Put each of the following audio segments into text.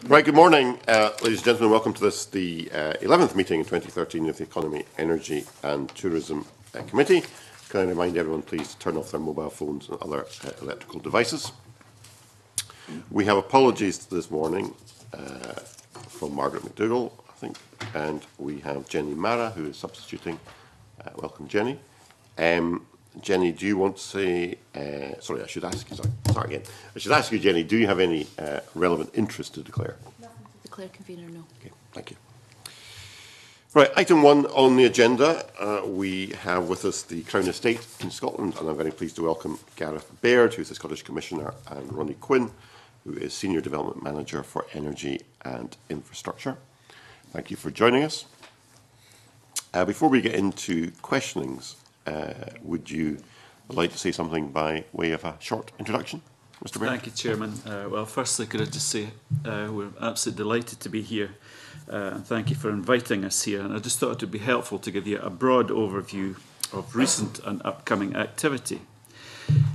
Right, good morning, ladies and gentlemen. Welcome to this, the 11th meeting in 2013 of the Economy, Energy and Tourism Committee. Can I remind everyone, please, to turn off their mobile phones and other electrical devices. We have apologies this morning from Margaret McDougall, I think, and we have Jenny Mara, who is substituting. Welcome, Jenny. Jenny, do you want to say, sorry, I should ask you, start again. I should ask you, Jenny, do you have any relevant interest to declare? Nothing to declare, convener, no. Okay, thank you. Right, item 1 on the agenda, we have with us the Crown Estate in Scotland, and I'm very pleased to welcome Gareth Baird, who is the Scottish Commissioner, and Ronnie Quinn, who is Senior Development Manager for Energy and Infrastructure. Thank you for joining us. Before we get into questionings, would you like to say something by way of a short introduction, Mr. Baird? Thank you, Chairman. Well, firstly, could I just say we're absolutely delighted to be here, and thank you for inviting us here. And I just thought it would be helpful to give you a broad overview of recent and upcoming activity.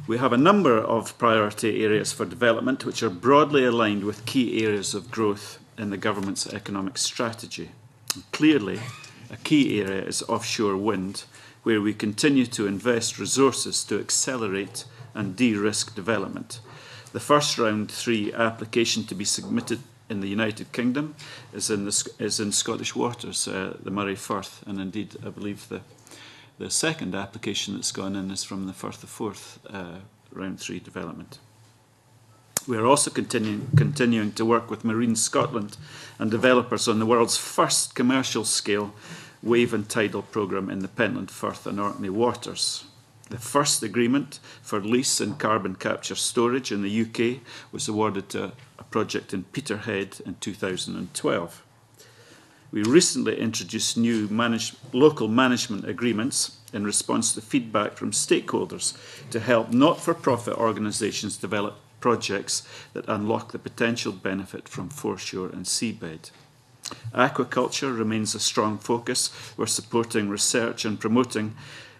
We have a number of priority areas for development which are broadly aligned with key areas of growth in the government's economic strategy. And clearly, a key area is offshore wind, where we continue to invest resources to accelerate and de-risk development. The first round 3 application to be submitted in the United Kingdom is in Scottish waters, the Moray Firth, and indeed I believe the second application that's gone in is from the Firth of Forth round 3 development. We are also continuing to work with Marine Scotland and developers on the world's first commercial scale wave and tidal programme in the Pentland Firth and Orkney waters. The first agreement for lease and carbon capture storage in the UK was awarded to a project in Peterhead in 2012. We recently introduced new local management agreements in response to feedback from stakeholders to help not-for-profit organisations develop projects that unlock the potential benefit from foreshore and seabed. Aquaculture remains a strong focus. We're supporting research and promoting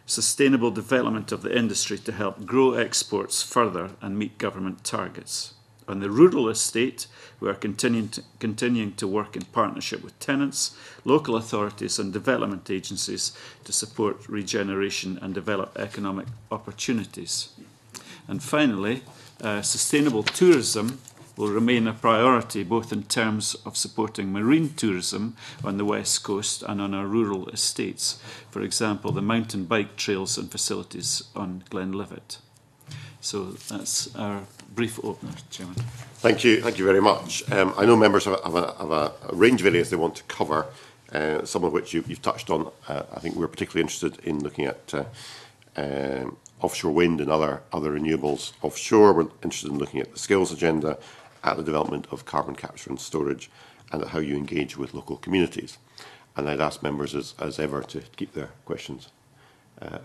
sustainable development of the industry to help grow exports further and meet government targets. On the rural estate, we are continuing to work in partnership with tenants, local authorities and development agencies to support regeneration and develop economic opportunities. And finally, sustainable tourism will remain a priority both in terms of supporting marine tourism on the west coast and on our rural estates, for example the mountain bike trails and facilities on Glenlivet. So that's our brief opener, Chairman. Thank you very much. I know members have a range of areas they want to cover, some of which you've touched on. I think we're particularly interested in looking at offshore wind and other renewables offshore. We're interested in looking at the skills agenda, at the development of carbon capture and storage, and at how you engage with local communities. And I'd ask members, as ever, to keep their questions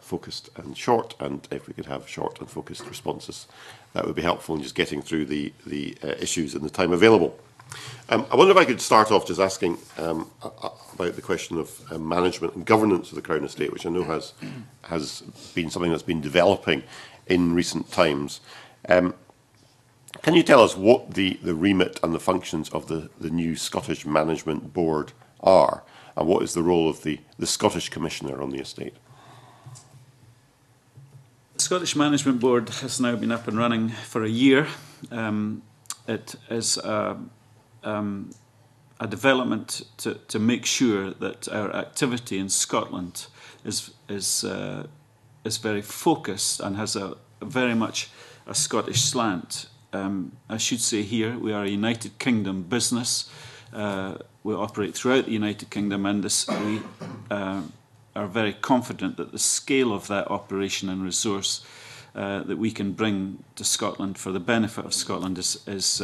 focused and short, and if we could have short and focused responses, that would be helpful in just getting through the issues in the time available. I wonder if I could start off just asking about the question of management and governance of the Crown Estate, which I know has been something that's been developing in recent times. Can you tell us what the remit and the functions of the new Scottish Management Board are, and what is the role of the Scottish Commissioner on the estate? The Scottish Management Board has now been up and running for a year. It is a development to make sure that our activity in Scotland is very focused and has a very much a Scottish slant. I should say here we are a United Kingdom business. We operate throughout the United Kingdom, and we are very confident that the scale of that operation and resource that we can bring to Scotland for the benefit of Scotland is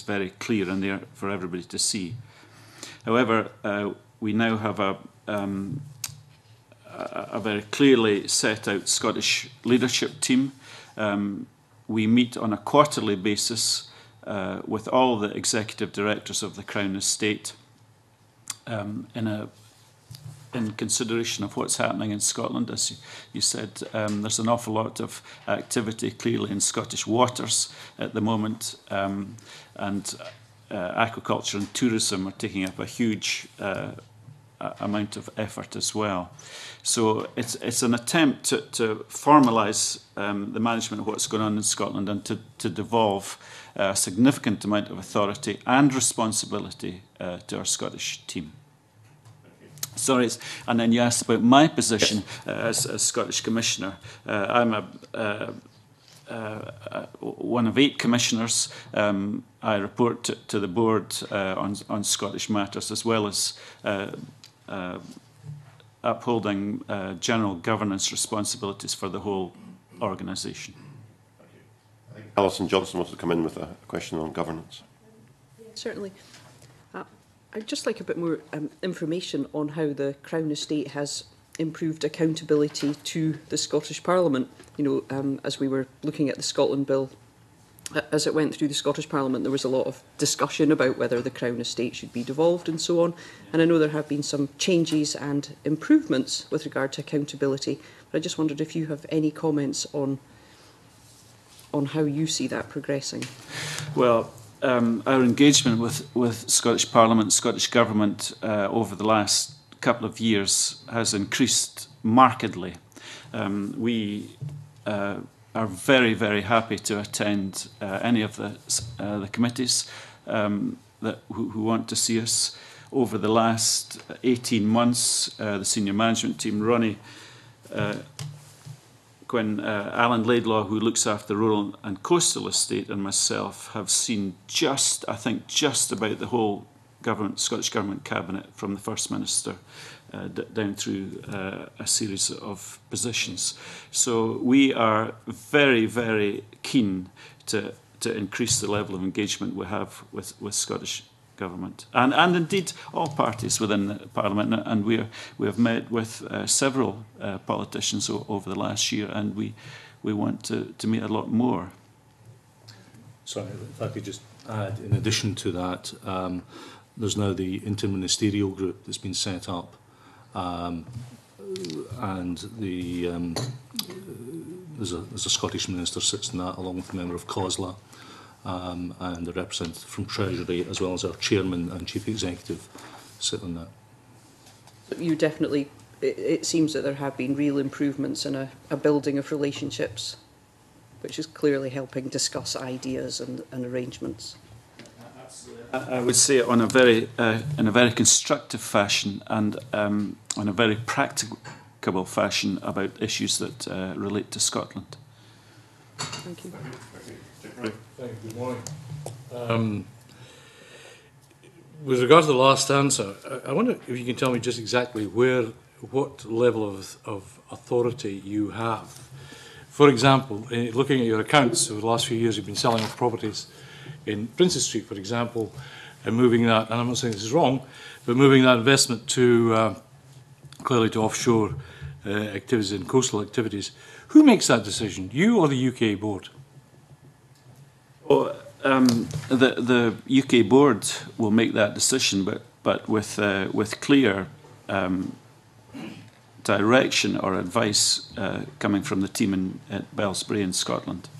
very clear and there for everybody to see. However, we now have a very clearly set out Scottish leadership team. We meet on a quarterly basis with all the executive directors of the Crown Estate in consideration of what's happening in Scotland. As you said, there's an awful lot of activity clearly in Scottish waters at the moment, and aquaculture and tourism are taking up a huge amount of effort as well. So it's an attempt to formalise the management of what's going on in Scotland and to devolve a significant amount of authority and responsibility to our Scottish team. Sorry, and then you asked about my position as Scottish Commissioner. I'm one of 8 commissioners. I report to the board on Scottish matters, as well as upholding general governance responsibilities for the whole organisation. Alison Johnson wants to come in with a question on governance. Certainly. I'd just like a bit more information on how the Crown Estate has improved accountability to the Scottish Parliament. You know, as we were looking at the Scotland Bill, as it went through the Scottish Parliament, there was a lot of discussion about whether the Crown Estate should be devolved and so on. And I know there have been some changes and improvements with regard to accountability. But I just wondered if you have any comments on how you see that progressing. Well, our engagement with Scottish Parliament, Scottish Government over the last couple of years has increased markedly. We are very, very happy to attend any of the committees who want to see us. Over the last 18 months, the senior management team, Ronnie, Alan Laidlaw, who looks after the rural and coastal estate, and myself have seen just about the whole Scottish Government cabinet, from the First Minister down through a series of positions. So we are very, very keen to increase the level of engagement we have with Scottish Government and indeed all parties within the Parliament, and we have met with several politicians over the last year, and we want to meet a lot more. Sorry, if I could just add, in addition to that, there's now the interministerial group that's been set up, and there's a Scottish minister sits in that, along with a member of COSLA, and a representative from Treasury, as well as our chairman and chief executive, sit on that. You definitely, it seems that there have been real improvements in a building of relationships, which is clearly helping discuss ideas and arrangements. I would say it on in a very constructive fashion and on a very practicable fashion about issues that relate to Scotland. Thank you. Thank you. Good morning. With regard to the last answer, I wonder if you can tell me just exactly what level of authority you have. For example, looking at your accounts over the last few years, you've been selling off properties in Princess Street, for example, and moving that, and I'm not saying this is wrong, but moving that investment to clearly to offshore activities and coastal activities. Who makes that decision, you or the UK board? Well, the UK board will make that decision, but with clear direction or advice coming from the team at Bellsbrae in Scotland.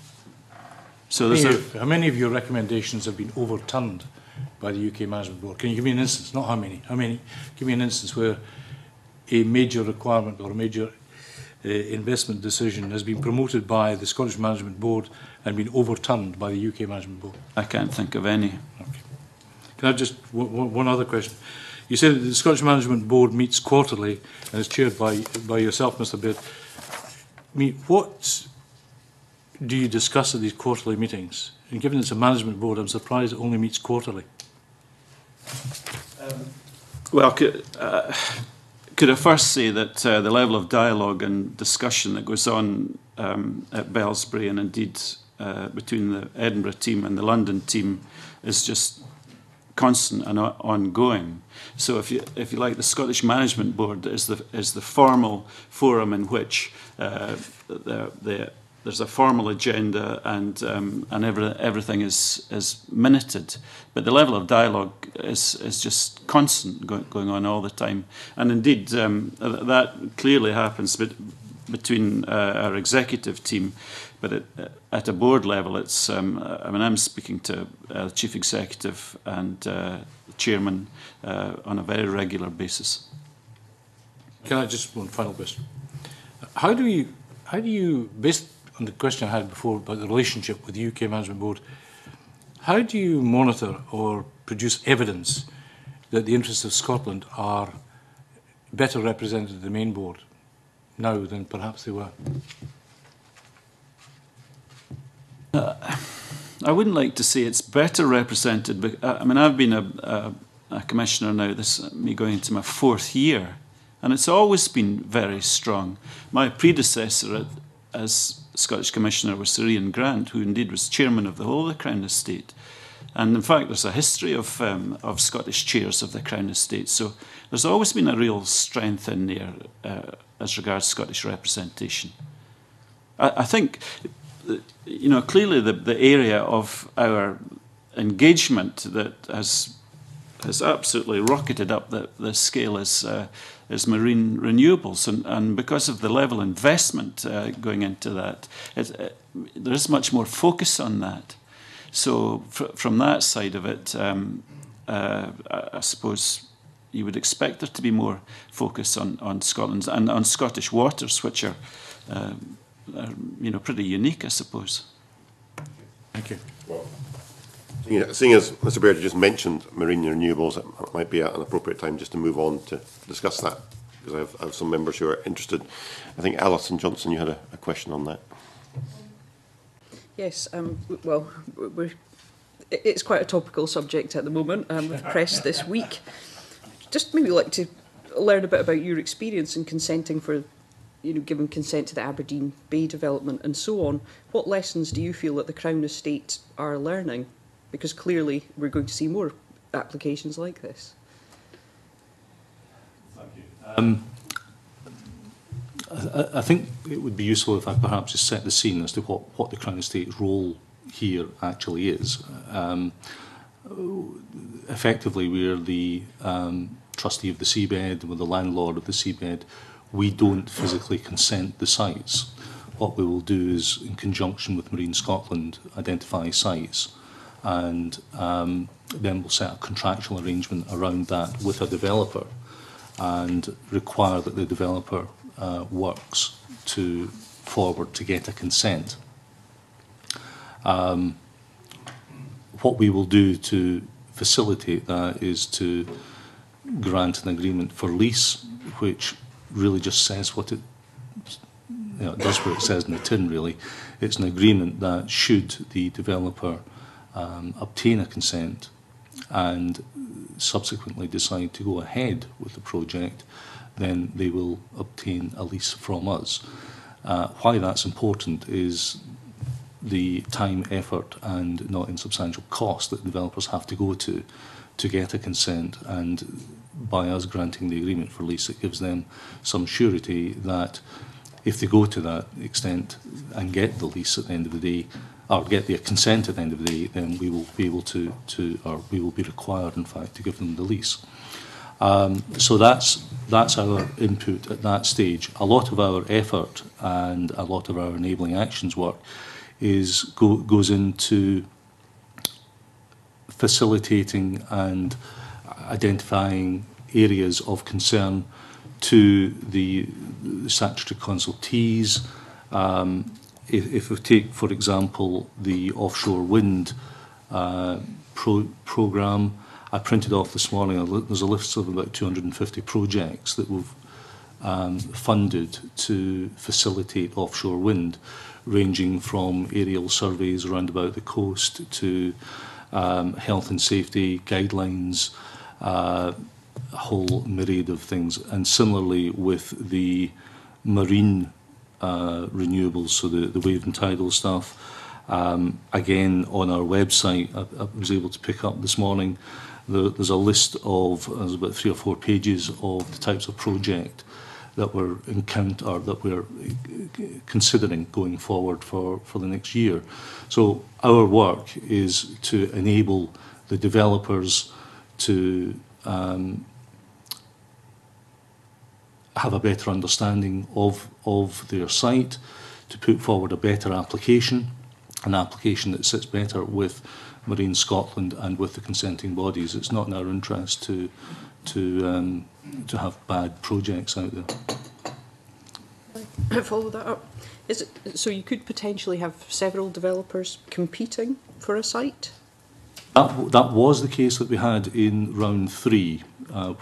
So how many of your recommendations have been overturned by the UK Management Board? Can you give me an instance? Not how many. How many? Give me an instance where a major requirement or a major investment decision has been promoted by the Scottish Management Board and been overturned by the UK Management Board? I can't think of any. Okay. Can I just one other question? You said that the Scottish Management Board meets quarterly and is chaired by yourself, Mr. Baird. What do you discuss at these quarterly meetings? And given it's a management board, I'm surprised it only meets quarterly. Well, could I first say that the level of dialogue and discussion that goes on at Bellsbrae, and indeed between the Edinburgh team and the London team, is just constant and ongoing. So if you like, the Scottish Management Board is the formal forum in which there's a formal agenda and everything is minuted, but the level of dialogue is just constant, going on all the time. And indeed, that clearly happens between our executive team, but at a board level, it's. I mean, I'm speaking to the chief executive and the chairman on a very regular basis. Can I just one final question? How do you, based on the question I had before about the relationship with the UK Management Board, how do you monitor or produce evidence that the interests of Scotland are better represented in the main board now than perhaps they were? I wouldn't like to say it's better represented, but I mean, I've been a commissioner now, me going into my 4th year, and it's always been very strong. My predecessor as Scottish Commissioner was Sir Ian Grant, who indeed was chairman of the whole of the Crown Estate. And in fact, there's a history of Scottish chairs of the Crown Estate. So there's always been a real strength in there as regards Scottish representation. I think, you know, clearly the area of our engagement that has absolutely rocketed up the scale is marine renewables, and because of the level of investment going into that, there is much more focus on that. So from that side of it, I suppose you would expect there to be more focus on Scotland's and on Scottish waters, which are you know, pretty unique, I suppose. Thank you. Well, seeing as Mr. Baird just mentioned marine renewables, it might be an appropriate time just to move on to discuss that, because I have some members who are interested. I think Alison Johnson, you had a question on that. Yes, well, it's quite a topical subject at the moment with press this week. Just maybe like to learn a bit about your experience in consenting for, you know, giving consent to the Aberdeen Bay development and so on. What lessons do you feel that the Crown Estate are learning? Because clearly we're going to see more applications like this. Thank you. I think it would be useful if I perhaps just set the scene as to what the Crown Estate's role here actually is. Effectively, we're the trustee of the seabed, we're the landlord of the seabed. We don't physically consent the sites. What we will do is, in conjunction with Marine Scotland, identify sites, and then we'll set a contractual arrangement around that with a developer and require that the developer works forward to get a consent. What we will do to facilitate that is to grant an agreement for lease, which really just says what it, you know, it does what it says in the tin, really. It's an agreement that should the developer obtain a consent and subsequently decide to go ahead with the project, then they will obtain a lease from us. Why that's important is the time, effort and not insubstantial cost that developers have to go to get a consent, and by us granting the agreement for lease, it gives them some surety that if they go to that extent and get the lease at the end of the day, or get the consent at the end of the day, then we will be able to or we will be required, in fact, to give them the lease. So that's our input at that stage. A lot of our effort and a lot of our enabling actions work goes into facilitating and identifying areas of concern to the statutory consultees. If we take, for example, the offshore wind programme, I printed off this morning, there's a list of about 250 projects that we've funded to facilitate offshore wind, ranging from aerial surveys around about the coast to health and safety guidelines, a whole myriad of things. And similarly with the marine renewables, so the wave and tidal stuff, again on our website, I was able to pick up this morning, there's a list of, there's about 3 or 4 pages of the types of project that we're considering going forward for the next year. So our work is to enable the developers to have a better understanding of their site, to put forward a better application, an application that sits better with Marine Scotland and with the consenting bodies. It's not in our interest to have bad projects out there. Follow that up. Is it, so you could potentially have several developers competing for a site? That was the case that we had in round 3,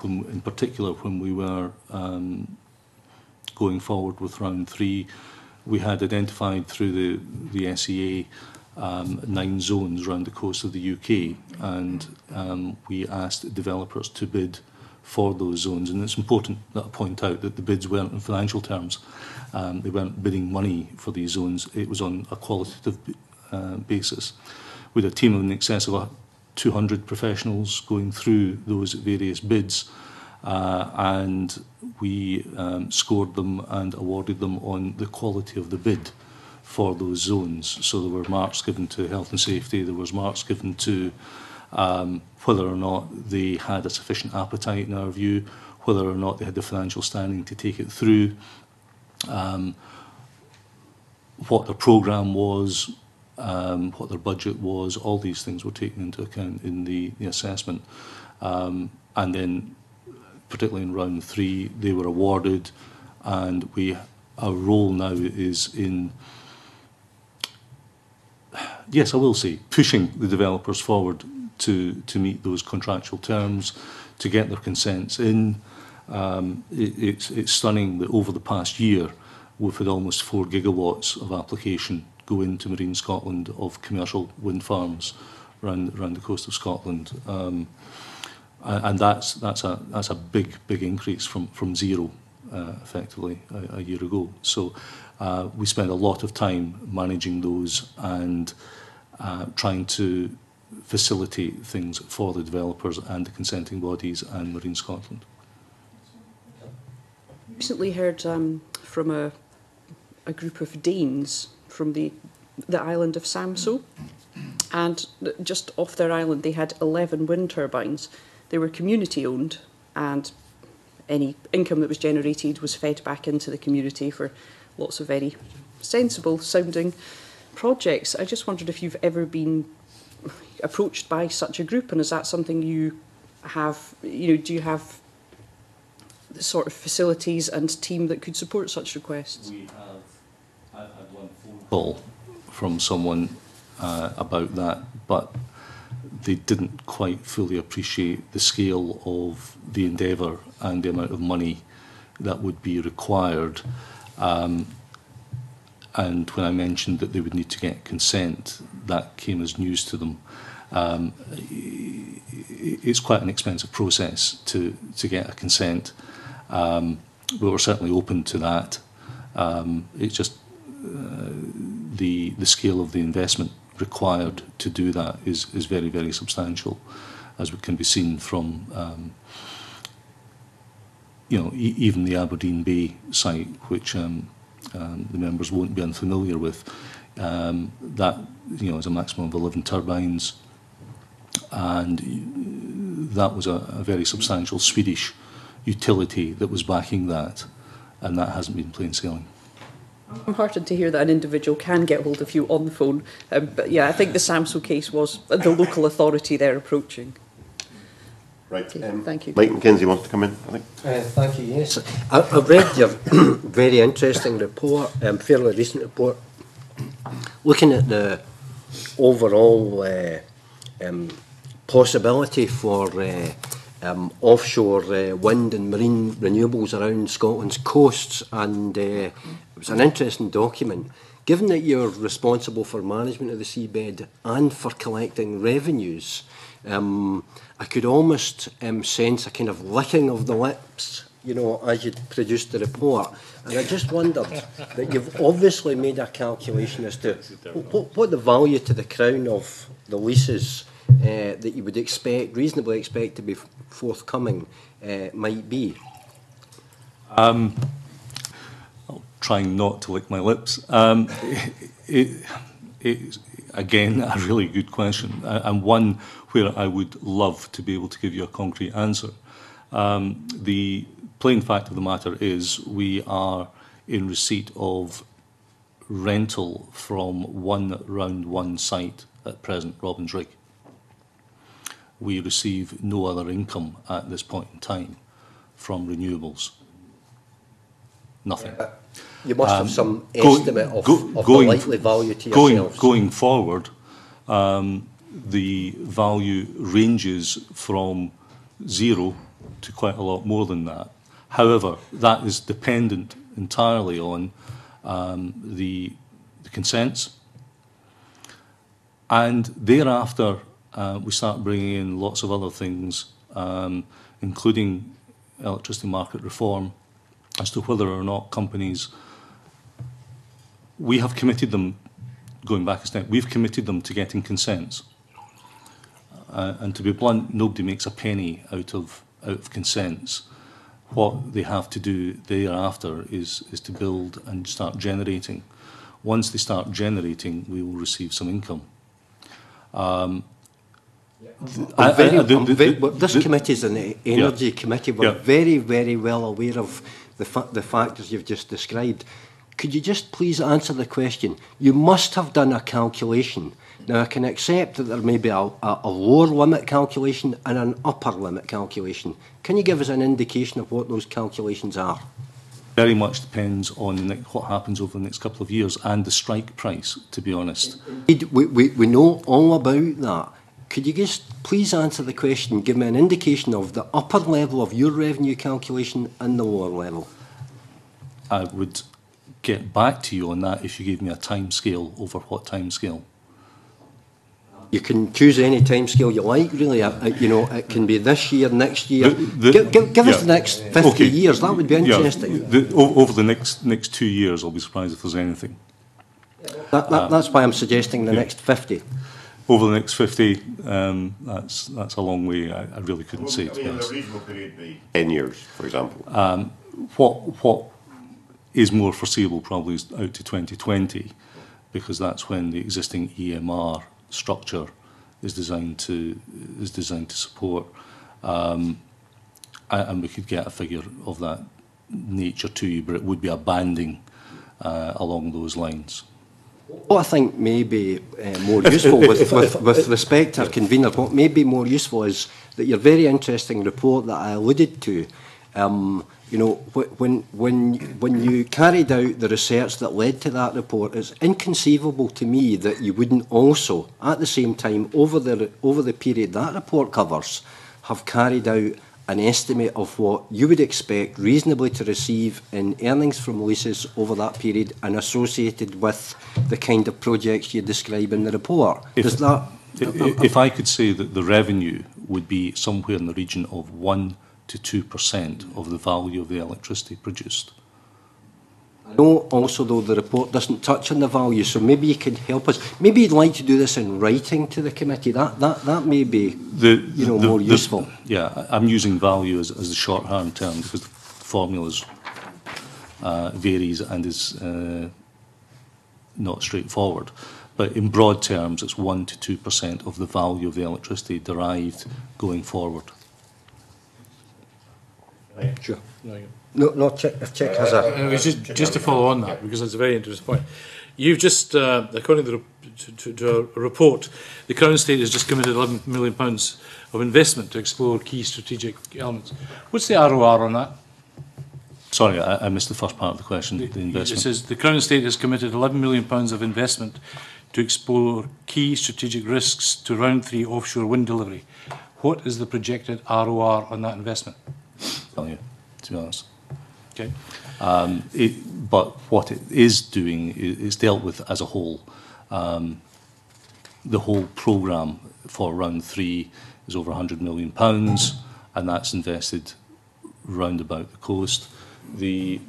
in particular when we were going forward with round 3. We had identified through the SEA 9 zones around the coast of the UK, and we asked developers to bid for those zones. And it's important that I point out that the bids weren't in financial terms. They weren't bidding money for these zones. It was on a qualitative basis. We had a team of in excess of 200 professionals going through those various bids, and we scored them and awarded them on the quality of the bid for those zones. So there were marks given to health and safety, there was marks given to whether or not they had a sufficient appetite in our view, whether or not they had the financial standing to take it through, what their programme was, what their budget was. All these things were taken into account in the assessment. And then, particularly in round 3, they were awarded, and our role now is in, yes, I will say, pushing the developers forward to meet those contractual terms, to get their consents in. It's stunning that over the past year we've had almost 4 gigawatts of application go into Marine Scotland of commercial wind farms around the coast of Scotland, and that's a big increase from 0 effectively a year ago. So we spend a lot of time managing those and trying to facilitate things for the developers and the consenting bodies and Marine Scotland. Recently heard from a group of Danes from the island of Samso, and just off their island they had 11 wind turbines. They were community owned, and any income that was generated was fed back into the community for lots of very sensible sounding projects. I just wondered if you've ever been approached by such a group, and is that something you have, do you have the sort of facilities and team that could support such requests? I've had one phone call from someone about that, but they didn't quite fully appreciate the scale of the endeavour and the amount of money that would be required. And when I mentioned that they would need to get consent, that came as news to them. It's quite an expensive process to get a consent. We were certainly open to that. It's just the scale of the investment required to do that is very, very substantial, as can be seen from even the Aberdeen Bay site, which the members won't be unfamiliar with. That is a maximum of 11 turbines, and that was a very substantial Swedish utility that was backing that, and that hasn't been plain sailing. I'm heartened to hear that an individual can get hold of you on the phone, but yeah, I think the Samso case was the local authority they're approaching. Right. Okay, thank you. Mike McKenzie wants to come in, I think. Thank you, yes. I've read your very interesting report, fairly recent report, looking at the overall possibility for offshore wind and marine renewables around Scotland's coasts, and it was an interesting document. Given that you're responsible for management of the seabed and for collecting revenues, I could almost sense a kind of licking of the lips, as you produced the report. And I just wondered that you've obviously made a calculation as to what the value to the Crown of the leases that you would reasonably expect to be forthcoming might be. I'll try not to lick my lips. It's, again, a really good question, and one where I would love to be able to give you a concrete answer. The plain fact of the matter is we are in receipt of rental from round one site at present, Robins Rig. We receive no other income at this point in time from renewables. Nothing. You must have some estimate of the likely value to yourselves. Going forward, the value ranges from 0 to quite a lot more than that. However, that is dependent entirely on the consents, and thereafter we start bringing in lots of other things, including electricity market reform, as to whether or not companies, we have committed them, going back a step, we've committed them to getting consents. And to be blunt, nobody makes a penny out of consents. What they have to do thereafter is to build and start generating. Once they start generating, we will receive some income. This committee is an energy committee. We're very, very well aware of the factors you've just described. Could you just please answer the question? You must have done a calculation. Now, I can accept that there may be a lower limit calculation and an upper limit calculation. Can you give us an indication of what those calculations are? Very much depends on what happens over the next couple of years and the strike price, to be honest. We know all about that. Could you just please answer the question, give me an indication of the upper level of your revenue calculation and the lower level? I would get back to you on that if you gave me a time scale. Over what time scale? You can choose any time scale you like, really. You know, it can be this year, next year. Give us the next 50 years. That would be interesting. Over the next 2 years, I'll be surprised if there's anything. That's why I'm suggesting the next 50. Over the next 50, that's a long way. I really couldn't say. Will a reasonable period be 10 years, for example? What is more foreseeable probably is out to 2020, because that's when the existing EMR structure is designed to support, and we could get a figure of that nature to you, but it would be a banding along those lines. What I think may be more useful, with respect to our convener, what may be more useful is that your very interesting report that I alluded to. You know, when you carried out the research that led to that report, it's inconceivable to me that you wouldn't also, at the same time, over the period that report covers, have carried out an estimate of what you would expect reasonably to receive in earnings from leases over that period and associated with the kind of projects you describe in the report. If I could say that the revenue would be somewhere in the region of 1 to 2% of the value of the electricity produced. I know also, though, the report doesn't touch on the value, so maybe you could help us. Maybe you'd like to do this in writing to the committee. That may be more useful. Yeah, I'm using value as the shorthand term because the formulas varies and is not straightforward. But in broad terms, it's 1 to 2% of the value of the electricity derived going forward. Sure. No, if Chick has a... Just to follow on that, because it's a very interesting point. You've just, according to a report, the Crown Estate has just committed £11 million of investment to explore key strategic elements. What's the ROR on that? Sorry, I missed the first part of the question, the investment. It says the Crown Estate has committed £11 million of investment to explore key strategic risks to round 3 offshore wind delivery. What is the projected ROR on that investment? Tell you, to be honest. Okay. But what it is doing is dealt with as a whole. The whole programme for round 3 is over £100 million, and that's invested round about the coast. The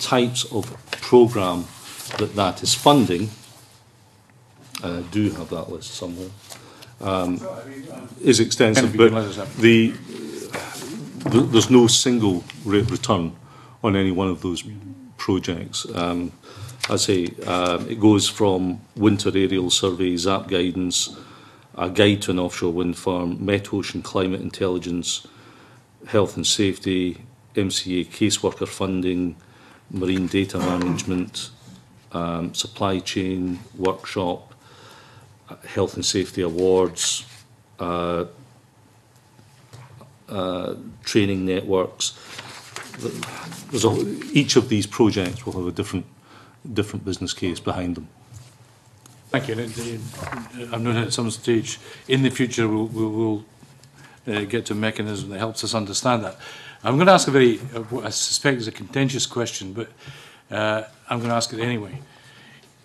types of programme that is funding, and I do have that list somewhere, is extensive, but there's no single rate of return on any one of those projects. I say it goes from winter aerial survey, ZAP guidance, a guide to an offshore wind farm, Met Ocean climate intelligence, health and safety, MCA caseworker funding, marine data management, supply chain, workshop, health and safety awards, training networks. Each of these projects will have a different business case behind them. Thank you. I'm known at some stage in the future we'll get to a mechanism that helps us understand that. I'm going to ask a very, what I suspect is a contentious question, but I'm going to ask it anyway.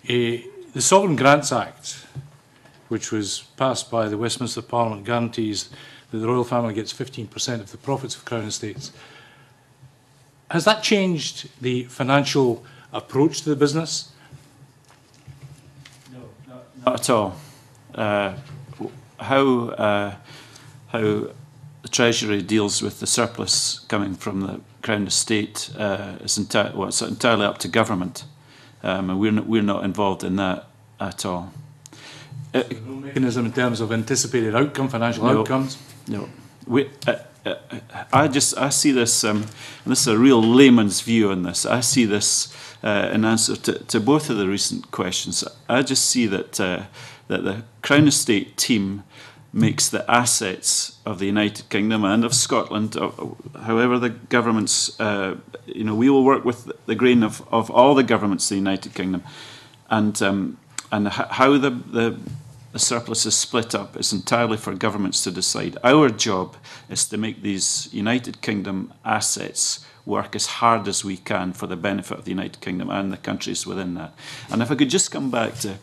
The Sovereign Grants Act, which was passed by the Westminster Parliament, guarantees that the royal family gets 15% of the profits of Crown Estates. Has that changed the financial approach to the business? No, not at all. How the Treasury deals with the surplus coming from the Crown Estate is it's entirely up to government, and we're not involved in that at all. No mechanism in terms of anticipated outcome, financial outcomes? No. I see this, and this is a real layman's view on this. I see this in answer to both of the recent questions. I just see that that the Crown Estate team makes the assets of the United Kingdom and of Scotland, however the governments, we will work with the grain of all the governments of the United Kingdom, and how the surplus is split up is entirely for governments to decide. Our job is to make these United Kingdom assets work as hard as we can for the benefit of the United Kingdom and the countries within that. And if I could just come back to,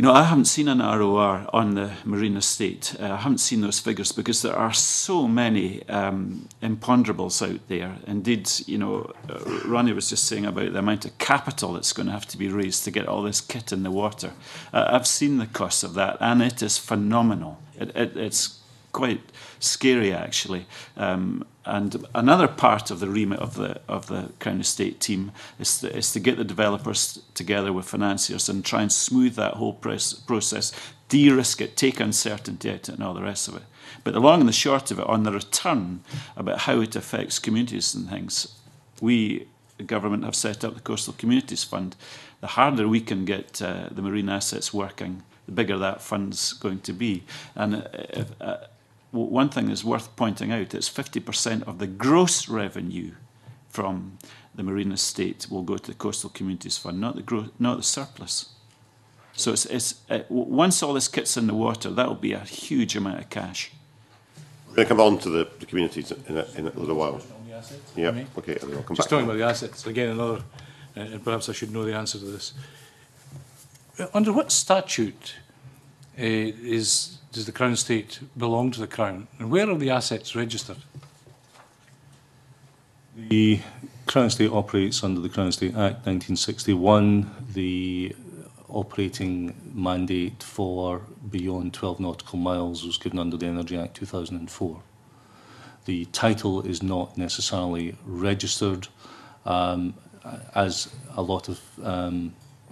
I haven't seen an ROR on the marine estate. I haven't seen those figures because there are so many imponderables out there. Indeed, Ronnie was just saying about the amount of capital that's going to have to be raised to get all this kit in the water. I've seen the cost of that, and it is phenomenal. It's quite scary, actually. And another part of the remit of the Crown Estate team is to get the developers together with financiers and try and smooth that whole process, de-risk it, take uncertainty out and all the rest of it. But the long and the short of it, on the return, about how it affects communities and things, we, the government, have set up the Coastal Communities Fund. The harder we can get the marine assets working, the bigger that fund's going to be. And one thing is worth pointing out, it's 50% of the gross revenue from the marine estate will go to the Coastal Communities Fund, not the surplus. So once all this kit's in the water, that'll be a huge amount of cash. We're going to come on to the communities in a little while. Yeah, okay. And then I'll come Just back. talking about the assets, again, another, and perhaps I should know the answer to this. Under what statute does the Crown Estate belong to the Crown, and where are the assets registered? The Crown Estate operates under the Crown Estate Act 1961. The operating mandate for beyond 12 nautical miles was given under the Energy Act 2004. The title is not necessarily registered, as a lot of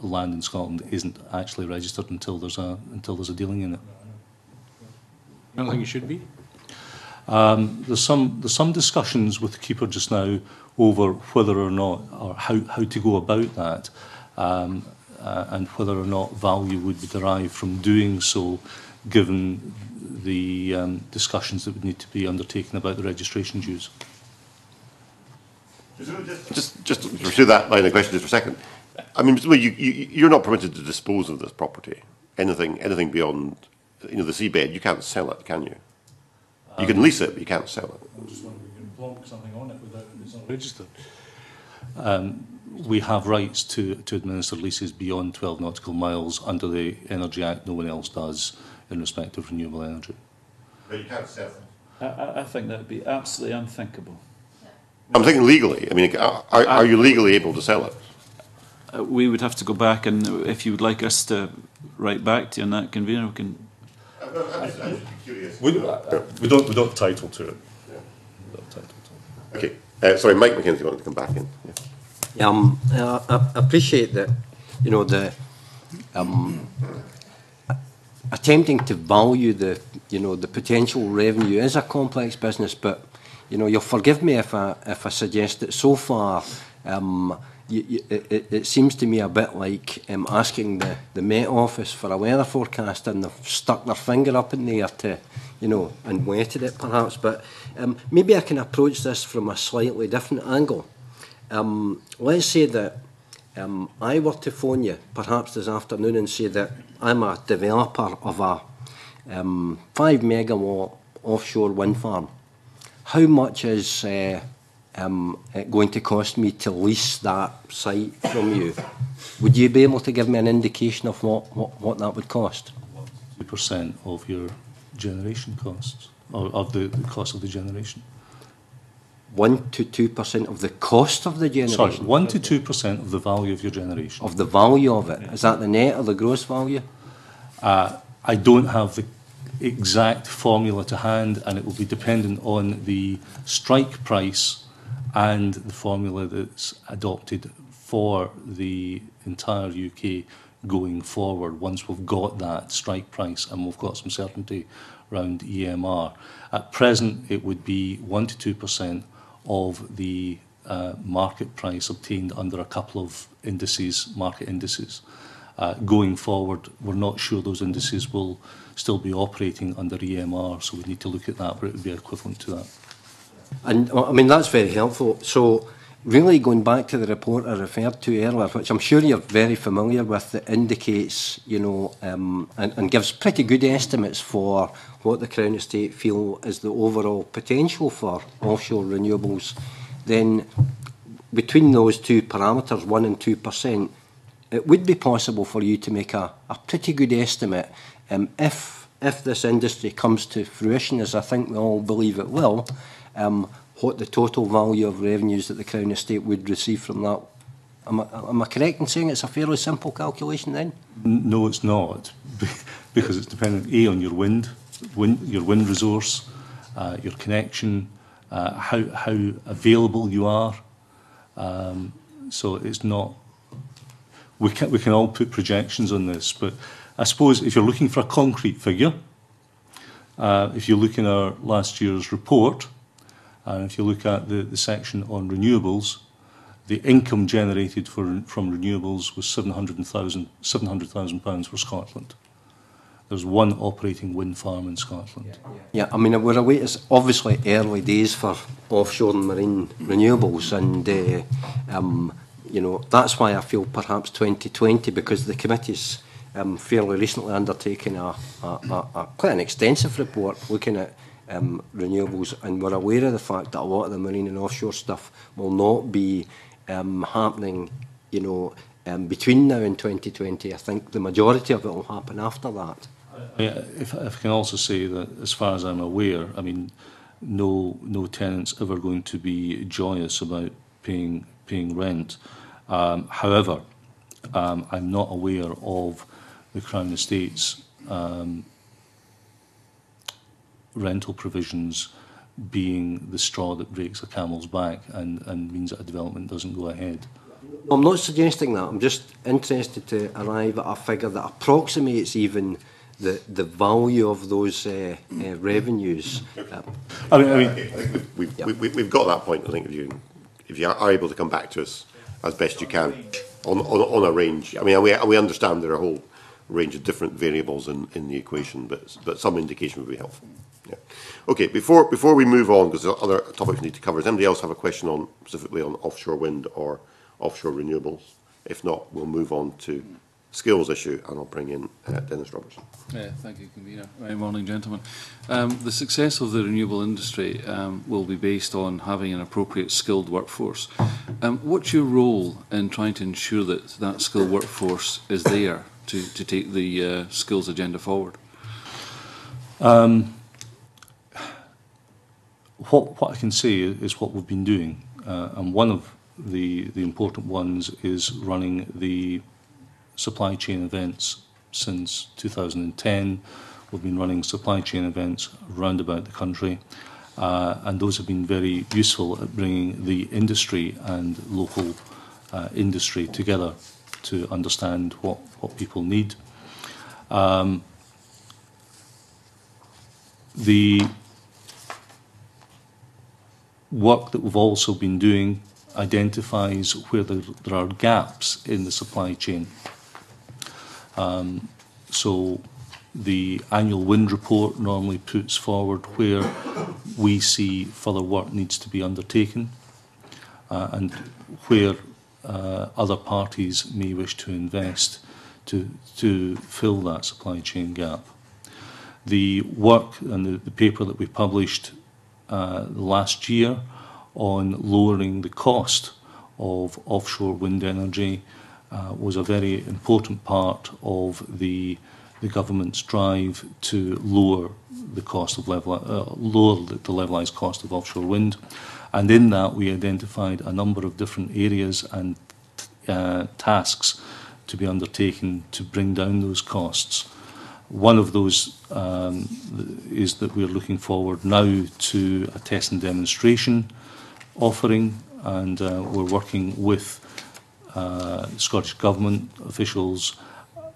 land in Scotland isn't actually registered until there's a dealing in it. I don't think it should be. There's some discussions with the keeper just now over whether or not, or how to go about that, and whether or not value would be derived from doing so, given the discussions that would need to be undertaken about the registration dues. Just to pursue that line of question just for a second. I mean, you're not permitted to dispose of this property. Anything beyond, the seabed, you can't sell it, can you? You can lease it, but you can't sell it. I just wonder if we can plonk something on it without it's not registered. We have rights to administer leases beyond 12 nautical miles under the Energy Act. No one else does in respect of renewable energy. But you can't sell it. I think that would be absolutely unthinkable. I'm thinking legally. I mean, are you legally able to sell it? We would have to go back, and if you would like us to write back to you on that, convener, we can. I'm just curious. We don't title to it. Yeah. We don't title to it. Okay. Sorry, Mike McKenzie wanted to come back in. Yeah. I appreciate that, the attempting to value the potential revenue is a complex business, but you know, you'll forgive me if I suggest that so far, it seems to me a bit like asking the Met Office for a weather forecast, and they've stuck their finger up in the air to, you know, and wetted it perhaps. But maybe I can approach this from a slightly different angle. Let's say that I were to phone you perhaps this afternoon and say that I'm a developer of a 5 megawatt offshore wind farm. How much is it going to cost me to lease that site from you? Would you be able to give me an indication of what that would cost? 2% of your generation costs, or of the cost of the generation. 1 to 2% of the cost of the generation? Sorry, 1 to 2% of the value of your generation. Of the value of it? Is that the net or the gross value? I don't have the exact formula to hand, and it will be dependent on the strike price and the formula that's adopted for the entire UK going forward once we've got that strike price and we've got some certainty around EMR. At present, it would be 1 to 2% of the market price obtained under a couple of indices, market indices. Going forward, we're not sure those indices will still be operating under EMR, so we need to look at that, but it would be equivalent to that. And I mean, that's very helpful. So really going back to the report I referred to earlier, which I'm sure you're very familiar with, that indicates, you know, and gives pretty good estimates for what the Crown Estate feel is the overall potential for offshore renewables, then between those two parameters, 1 and 2%, it would be possible for you to make a pretty good estimate if this industry comes to fruition, as I think we all believe it will, what the total value of revenues that the Crown Estate would receive from that. Am I correct in saying it's a fairly simple calculation then? No, it's not, because it's dependent on your wind resource, your connection, how available you are. So it's not. We can all put projections on this, but I suppose if you're looking for a concrete figure, if you look in our last year's report, and if you look at the section on renewables, the income generated from renewables was £700,000 for Scotland. There's one operating wind farm in Scotland. Yeah, I mean, we're away. It's obviously early days for offshore and marine renewables, and you know, that's why I feel perhaps 2020, because the committee's fairly recently undertaken quite an extensive report looking at renewables, and we're aware of the fact that a lot of the marine and offshore stuff will not be happening, you know, between now and 2020. I think the majority of it will happen after that. If I can also say that, as far as I'm aware, I mean, no tenant's ever going to be joyous about paying rent. However, I'm not aware of the Crown Estate's rental provisions being the straw that breaks a camel's back and means that a development doesn't go ahead. I'm not suggesting that. I'm just interested to arrive at a figure that approximates even the value of those revenues. I mean, we've got that point. I think if you are able to come back to us as best you can on a range. I mean, we understand there are a whole range of different variables in the equation, but some indication would be helpful. Yeah. Okay, before we move on, because there are other topics we need to cover, does anybody else have a question specifically on offshore wind or offshore renewables? If not, we'll move on to skills issue, and I'll bring in Dennis Robertson. Thank you, Convener. Good morning, gentlemen. The success of the renewable industry will be based on having an appropriate skilled workforce. What's your role in trying to ensure that that skilled workforce is there to take the skills agenda forward? What I can say is what we've been doing, and one of the important ones is running the supply chain events since 2010. We've been running supply chain events around about the country, and those have been very useful at bringing the industry and local industry together to understand what people need. work that we've also been doing identifies where there are gaps in the supply chain. So the annual wind report normally puts forward where we see further work needs to be undertaken and where other parties may wish to invest to fill that supply chain gap. The work and the paper that we published last year on lowering the cost of offshore wind energy was a very important part of the government's drive to lower the cost of lower the levelised cost of offshore wind, and in that we identified a number of different areas and tasks to be undertaken to bring down those costs. One of those is that we're looking forward now to a test and demonstration offering, and we're working with Scottish Government officials,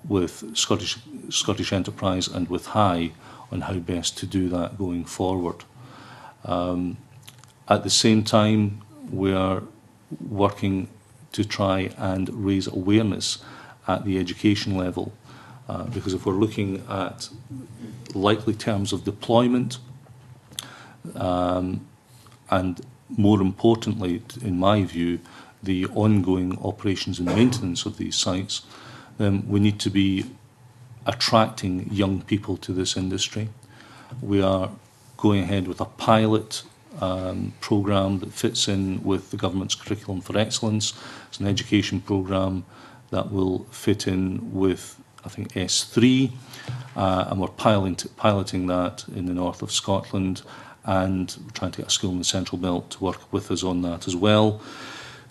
with Scottish Enterprise and with HAI on how best to do that going forward. At the same time, we are working to try and raise awareness at the education level, because if we're looking at likely terms of deployment, and more importantly, in my view, the ongoing operations and maintenance of these sites, then we need to be attracting young people to this industry. We are going ahead with a pilot programme that fits in with the government's Curriculum for Excellence. It's an education programme that will fit in with, I think, S3, and we're piloting that in the north of Scotland, and we're trying to get a school in the Central Belt to work with us on that as well,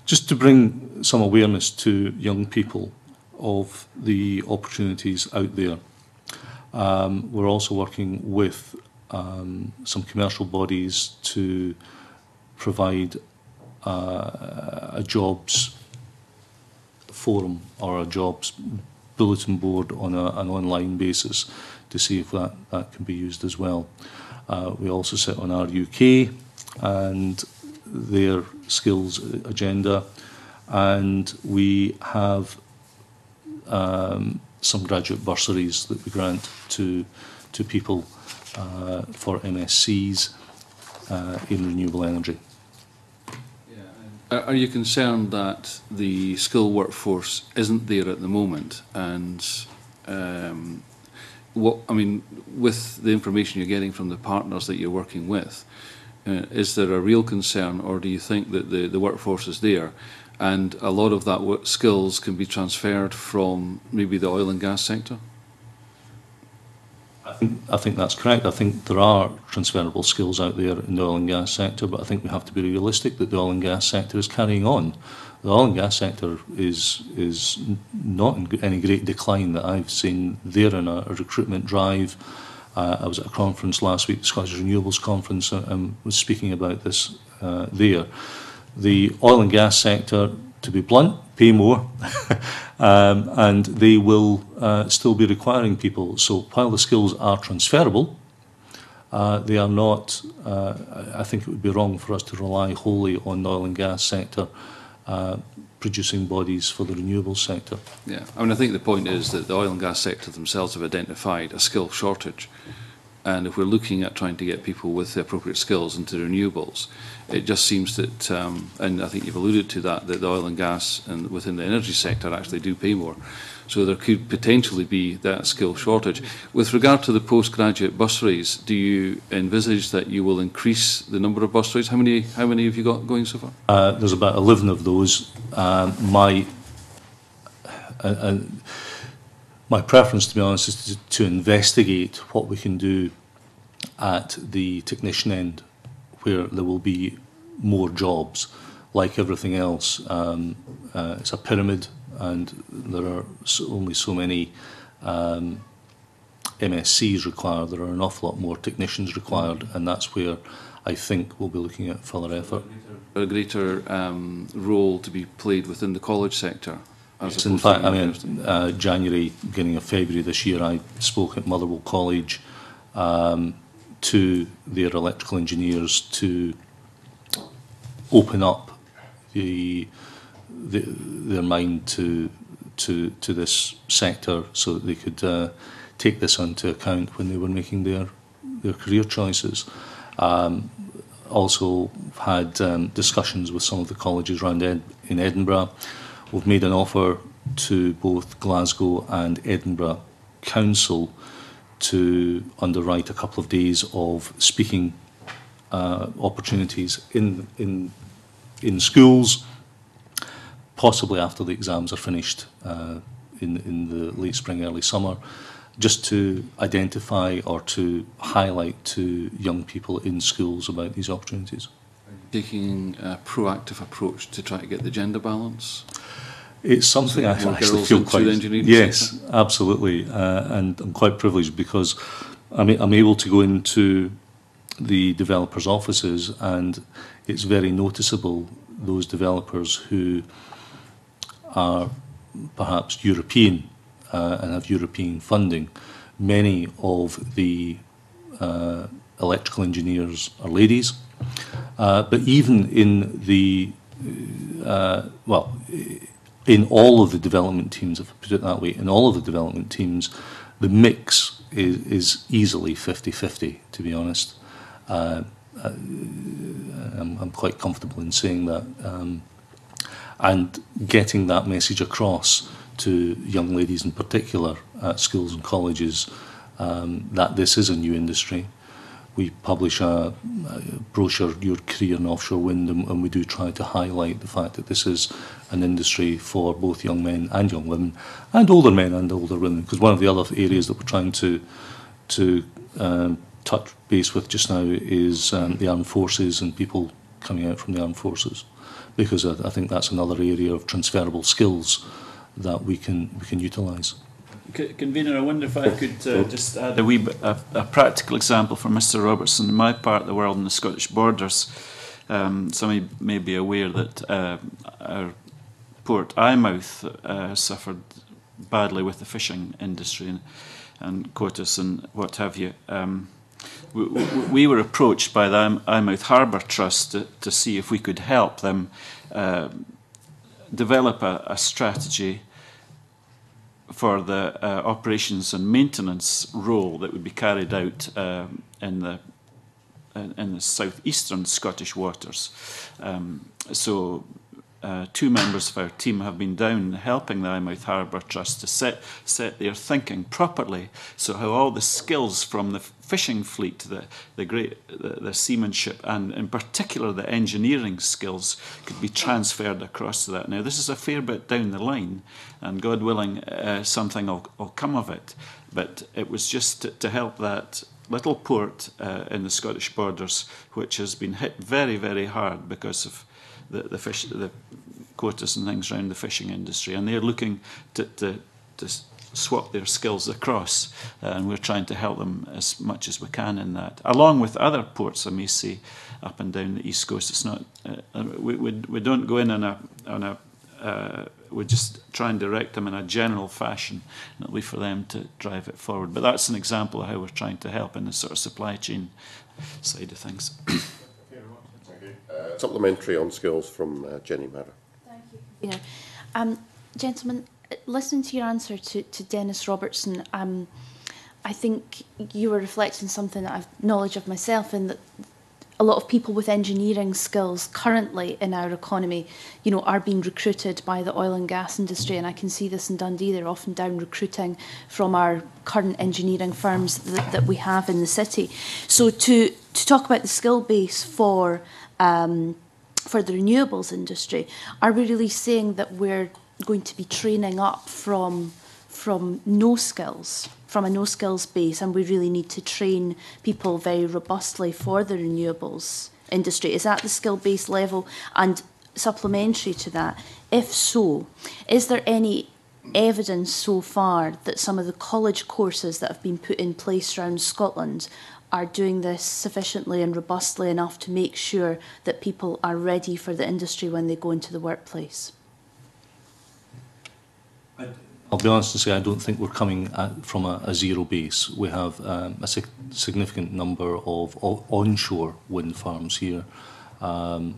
just to bring some awareness to young people of the opportunities out there. We're also working with some commercial bodies to provide a jobs forum or a jobs bulletin board on an online basis to see if that can be used as well. We also sit on our UK and their skills agenda, and we have some graduate bursaries that we grant to people for MSCs in renewable energy. Are you concerned that the skilled workforce isn't there at the moment? And with the information you're getting from the partners that you're working with, is there a real concern, or do you think that the workforce is there, and a lot of that skills can be transferred from maybe the oil and gas sector? I think that's correct. I think there are transferable skills out there in the oil and gas sector, but I think we have to be realistic that the oil and gas sector is carrying on. The oil and gas sector is not in any great decline that I've seen. They're in a recruitment drive. I was at a conference last week, the Scottish Renewables Conference, and was speaking about this there. The oil and gas sector, to be blunt, pay more, and they will still be requiring people. So while the skills are transferable, they are not, I think it would be wrong for us to rely wholly on the oil and gas sector producing bodies for the renewable sector. Yeah, I mean, I think the point is that the oil and gas sector themselves have identified a skill shortage. And if we're looking at trying to get people with the appropriate skills into renewables, it just seems that, and I think you've alluded to that the oil and gas and within the energy sector actually do pay more. So there could potentially be that skill shortage. With regard to the postgraduate bursaries, do you envisage that you will increase the number of bursaries? How many have you got going so far? There's about 11 of those. My preference, to be honest, is to investigate what we can do at the technician end, where there will be more jobs. Like everything else, it's a pyramid, and there are only so many MSCs required. There are an awful lot more technicians required, and that's where I think we'll be looking at further effort. A greater role to be played within the college sector? Yes, in fact, January, beginning of February this year, I spoke at Motherwell College to their electrical engineers to open up their mind to this sector, so that they could take this into account when they were making their career choices. Also had discussions with some of the colleges around in Edinburgh. We've made an offer to both Glasgow and Edinburgh Council to underwrite a couple of days of speaking opportunities in schools, possibly after the exams are finished in the late spring, early summer, just to identify or to highlight to young people in schools about these opportunities. Taking a proactive approach to try to get the gender balance? It's something I more actually girls feel into quite... the engineering Yes, sector? absolutely. And I'm quite privileged because I'm able to go into the developers' offices, and it's very noticeable, those developers who are perhaps European and have European funding. Many of the electrical engineers are ladies, but even in the in all of the development teams, if I put it that way, in all of the development teams, the mix is easily 50-50, to be honest. I'm quite comfortable in saying that. And getting that message across to young ladies in particular at schools and colleges, that this is a new industry. We publish a brochure, Your Career in Offshore Wind, and we do try to highlight the fact that this is an industry for both young men and young women, and older men and older women, because one of the other areas that we're trying to touch base with just now is the armed forces and people coming out from the armed forces, because I think that's another area of transferable skills that we can utilise. Convener, I wonder if I could just add a wee bit, a practical example for Mr Robertson. In my part of the world, in the Scottish borders, some may be aware that our port Eyemouth suffered badly with the fishing industry and quotas and what have you. We were approached by the Eyemouth Harbour Trust to see if we could help them develop a strategy for the operations and maintenance role that would be carried out in the southeastern Scottish waters. So two members of our team have been down helping the Eyemouth Harbour Trust to set their thinking properly, so how all the skills from the fishing fleet, the seamanship, and in particular the engineering skills could be transferred across to that. Now this is a fair bit down the line, and God willing something will come of it, but it was just to help that little port in the Scottish borders, which has been hit very, very hard because of the quotas and things around the fishing industry, and they're looking to swap their skills across, and we're trying to help them as much as we can in that, along with other ports, I may say, up and down the east coast. It's not we don't go in on a we just try and direct them in a general fashion, and it'll be for them to drive it forward. But that's an example of how we're trying to help in the sort of supply chain side of things. Supplementary on skills from Jenny Marra. Thank you. Gentlemen, listening to your answer to Dennis Robertson, I think you were reflecting something that I've knowledge of myself, in that a lot of people with engineering skills currently in our economy, are being recruited by the oil and gas industry, and I can see this in Dundee. They're often down recruiting from our current engineering firms that we have in the city. So to talk about the skill base for the renewables industry, are we really saying that we're going to be training up from no skills, from a no skills base, and we really need to train people very robustly for the renewables industry? Is that the skill base level? And supplementary to that, if so, is there any evidence so far that some of the college courses that have been put in place around Scotland are doing this sufficiently and robustly enough to make sure that people are ready for the industry when they go into the workplace? I'll be honest and say I don't think we're coming from a zero base. We have a significant number of onshore wind farms here.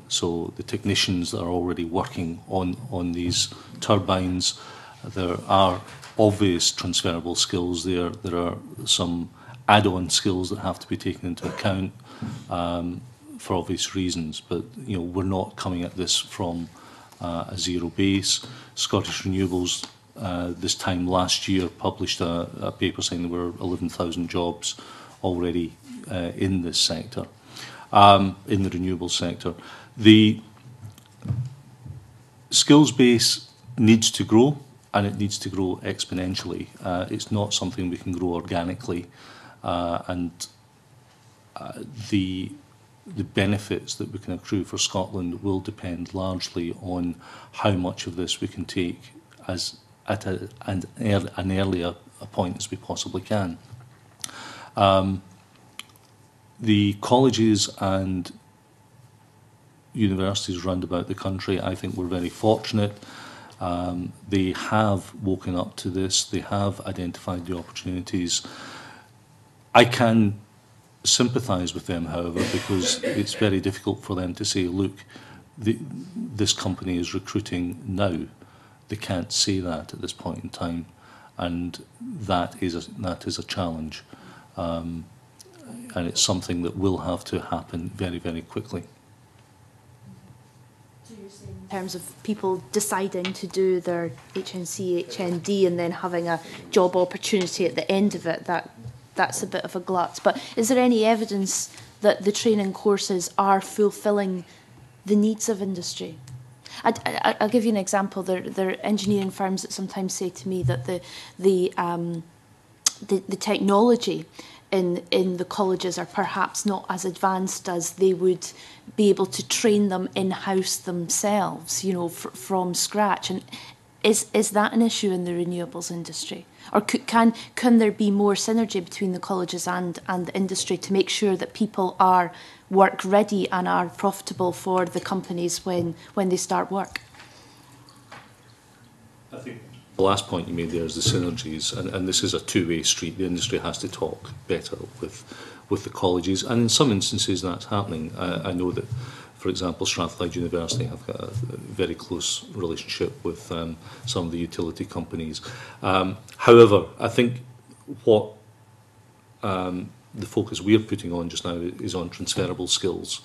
So the technicians that are already working on these turbines, there are obvious transferable skills there. There are some add-on skills that have to be taken into account for obvious reasons. But we're not coming at this from a zero base. Scottish Renewables this time last year published a paper saying there were 11,000 jobs already in this sector, in the renewable sector. The skills base needs to grow, and it needs to grow exponentially. It's not something we can grow organically, the benefits that we can accrue for Scotland will depend largely on how much of this we can take at an earlier point as we possibly can. The colleges and universities round about the country, I think we're very fortunate. They have woken up to this. They have identified the opportunities. I can sympathise with them, however, because it's very difficult for them to say, look, this company is recruiting now. They can't say that at this point in time, and that is a challenge. And it's something that will have to happen very, very quickly. So you're saying in terms of people deciding to do their HNC, HND, and then having a job opportunity at the end of it, that's a bit of a glut. But is there any evidence that the training courses are fulfilling the needs of industry? I'll give you an example. There are engineering firms that sometimes say to me that the technology in the colleges are perhaps not as advanced as they would be able to train them in-house themselves, from scratch. And is that an issue in the renewables industry? Or can there be more synergy between the colleges and the industry to make sure that people are work ready and are profitable for the companies when they start work? I think the last point you made there is the synergies, and this is a two-way street. The industry has to talk better with the colleges, and in some instances that's happening. I know that, for example, Strathclyde University have got a very close relationship with some of the utility companies. However, I think what the focus we're putting on just now is on transferable skills,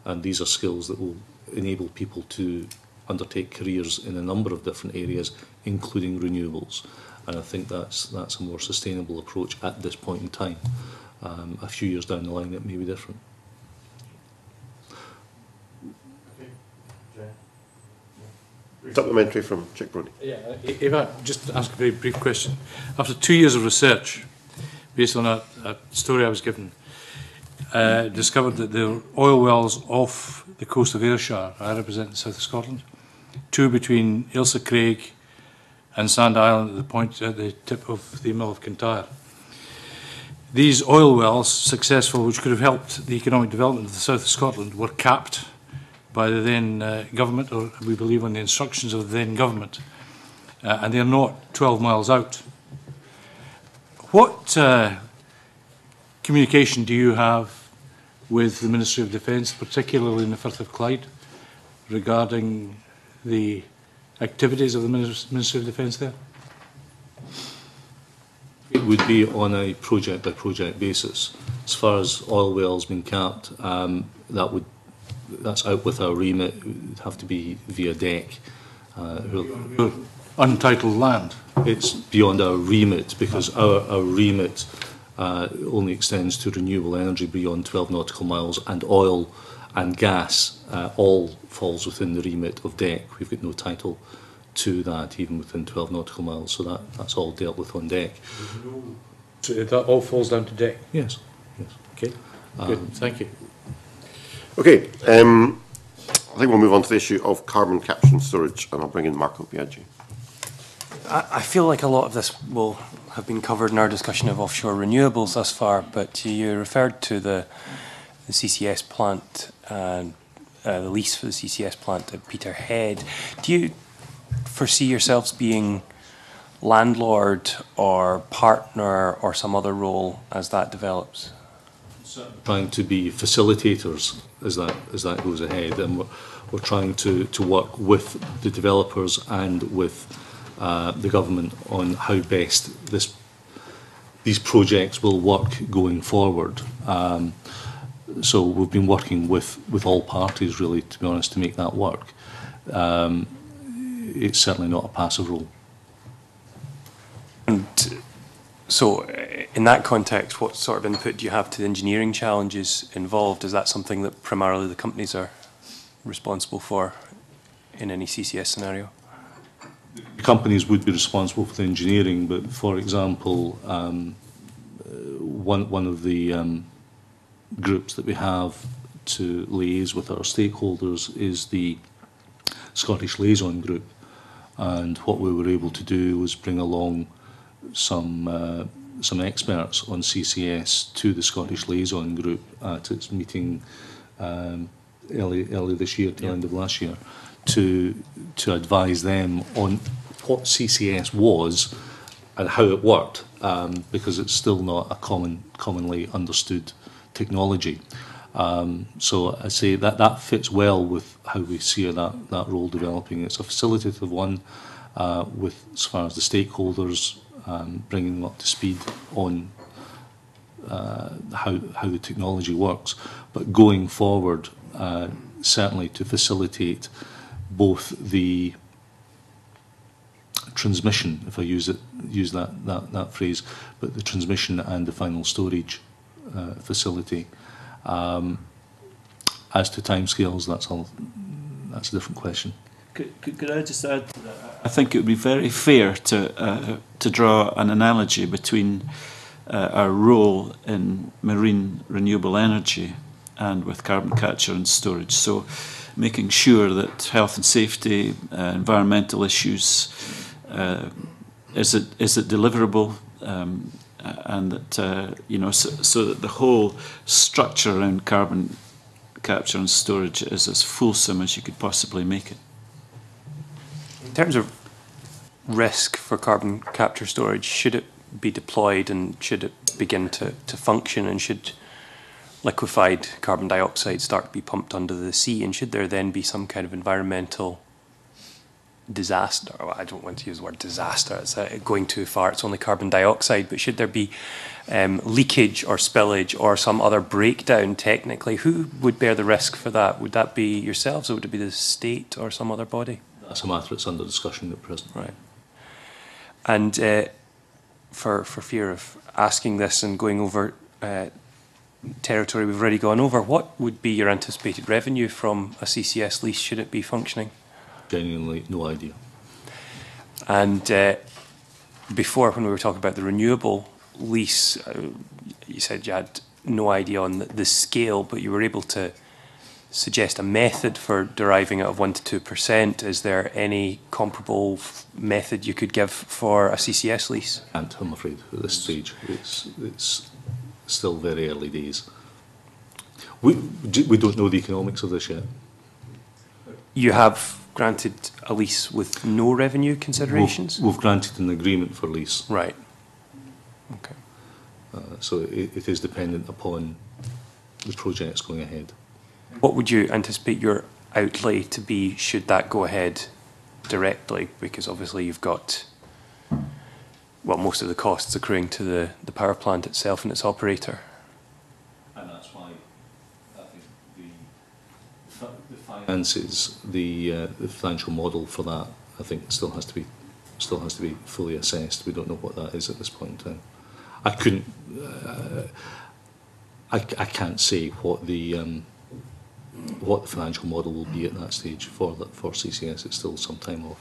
and these are skills that will enable people to undertake careers in a number of different areas, including renewables. And I think that's a more sustainable approach at this point in time. A few years down the line, it may be different. Supplementary from Chick Brody. Yeah, if I just ask a very brief question. After 2 years of research, based on a story I was given, discovered that there are oil wells off the coast of Ayrshire. I represent the south of Scotland. 2 between Ailsa Craig and Sand Island at the tip of the Mill of Kintyre. These oil wells, successful, which could have helped the economic development of the south of Scotland, were capped by the then government, or we believe on the instructions of the then government, and they're not 12 miles out. What communication do you have with the Ministry of Defence, particularly in the Firth of Clyde, regarding the activities of the Ministry of Defence there? It would be on a project-by-project basis. As far as oil wells being capped, that's out with our remit. It would have to be via DEC. Untitled land. It's beyond our remit, because our remit only extends to renewable energy beyond 12 nautical miles, and oil and gas all falls within the remit of DEC. We've got no title to that, even within 12 nautical miles, so that's all dealt with on DEC. So that all falls down to DEC? Yes. Okay, good, thank you. Okay, I think we'll move on to the issue of carbon capture and storage, and I'll bring in Marco Biaggi. I feel like a lot of this will have been covered in our discussion of offshore renewables thus far, but you referred to the CCS plant and the lease for the CCS plant at Peterhead. Do you foresee yourselves being landlord or partner or some other role as that develops? trying to be facilitators as that goes ahead, and we're trying to work with the developers and with the government on how best these projects will work going forward. So we've been working with all parties, really, to be honest, to make that work. It's certainly not a passive role. And so, in that context, what sort of input do you have to the engineering challenges involved? Is that something that primarily the companies are responsible for in any CCS scenario? Companies would be responsible for the engineering, but for example, one of the groups that we have to liaise with our stakeholders is the Scottish Liaison Group, and what we were able to do was bring along some experts on CCS to the Scottish Liaison Group at its meeting early this year, to the end of last year, to advise them on what CCS was and how it worked, because it's still not a commonly understood technology. So I say that fits well with how we see that role developing. It's a facilitative one with, as far as the stakeholders, bringing them up to speed on how the technology works, but going forward, certainly to facilitate both the transmission, if I use that phrase, but the transmission and the final storage facility. As to timescales, that's a different question. Could I just add to that? I think it would be very fair to draw an analogy between our role in marine renewable energy and with carbon capture and storage. So making sure that health and safety, environmental issues, is it deliverable, and that so that the whole structure around carbon capture and storage is as fulsome as you could possibly make it. In terms of risk for carbon capture storage, should it be deployed and should it begin to function, and should liquefied carbon dioxide start to be pumped under the sea, and should there then be some kind of environmental disaster? Well, I don't want to use the word disaster, it's going too far, it's only carbon dioxide, but should there be leakage or spillage or some other breakdown technically, who would bear the risk for that? Would that be yourselves, or would it be the state or some other body? That's a matter that's under discussion at present. Right. And for fear of asking this and going over territory we've already gone over, what would be your anticipated revenue from a CCS lease should it be functioning? Genuinely, no idea. And before, when we were talking about the renewable lease, you said you had no idea on the scale, but you were able to suggest a method for deriving it of 1 to 2%. Is there any comparable method you could give for a CCS lease? And I'm afraid at this stage, it's still very early days. We don't know the economics of this yet. You have granted a lease with no revenue considerations? We've granted an agreement for lease. Right. Okay. So it is dependent upon the projects going ahead. What would you anticipate your outlay to be should that go ahead directly? Because obviously you've got, well, most of the costs accruing to the power plant itself and its operator. And that's why I think the finances, the financial model for that, I think still has to be fully assessed. We don't know what that is at this point in time. I couldn't. I can't say what the financial model will be at that stage for CCS. It's still some time off.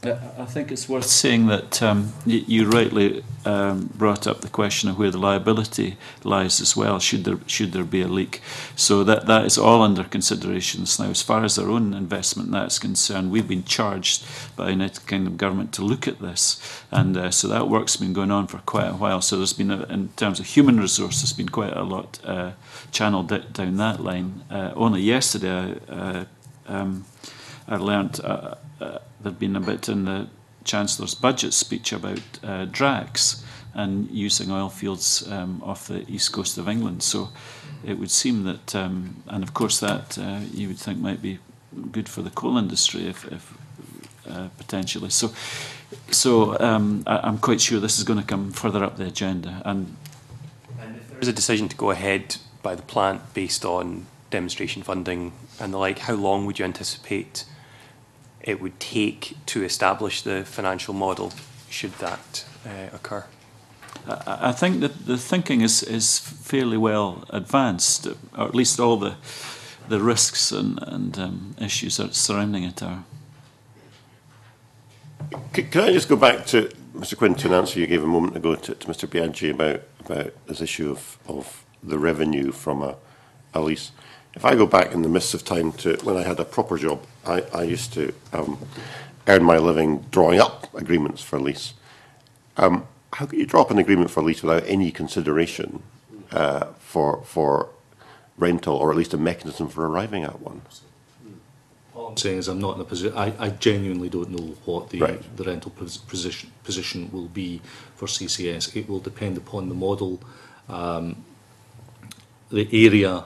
I think it's worth saying that you rightly brought up the question of where the liability lies as well, should there be a leak. So that is all under considerations now. As far as our own investment that is concerned, we've been charged by the United Kingdom government to look at this, and so that work's been going on for quite a while. So there's been, in terms of human resources, been quite a lot channeled down that line. Only yesterday I learnt there'd been a bit in the Chancellor's budget speech about DRACs, and using oil fields off the east coast of England. So it would seem that, and of course that you would think might be good for the coal industry if potentially. So I'm quite sure this is going to come further up the agenda. And if there is a decision to go ahead by the plant based on demonstration funding and the like, how long would you anticipate it would take to establish the financial model should that occur? I think that the thinking is fairly well advanced, or at least all the risks and issues surrounding it are. Can I just go back to Mr. Quinn to an answer you gave a moment ago to Mr. Biaggi about this issue of the revenue from a lease? If I go back in the mists of time to when I had a proper job, I used to earn my living drawing up agreements for lease. How can you draw up an agreement for lease without any consideration for rental, or at least a mechanism for arriving at one? All I'm saying is I'm not in a position. I genuinely don't know what the rental position will be for CCS. It will depend upon the model, the area.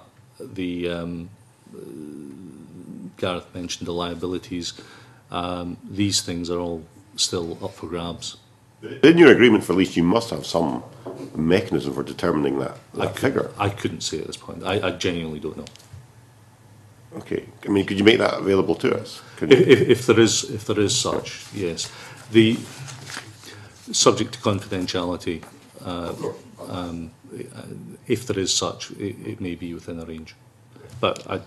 Gareth mentioned the liabilities. These things are all still up for grabs. In your agreement for lease, you must have some mechanism for determining that figure. I couldn't say at this point. I genuinely don't know. Okay. I mean, could you make that available to us? If there is such, yes. The subject to confidentiality. If there is such, it may be within a range. But I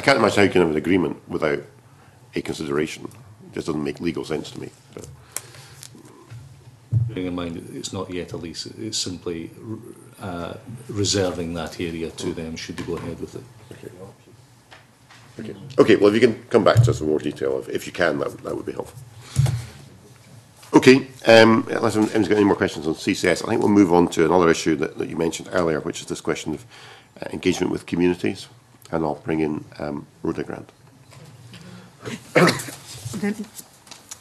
can't imagine how you can have an agreement without a consideration. It just doesn't make legal sense to me. But. Bearing in mind, it's not yet a lease. It's simply reserving that area to them should they go ahead with it. Okay. Well, if you can come back to us in more detail, if you can, that would be helpful. Okay. Unless anyone's got any more questions on CCS, I think we'll move on to another issue that you mentioned earlier, which is this question of engagement with communities, and I'll bring in Rhoda Grant.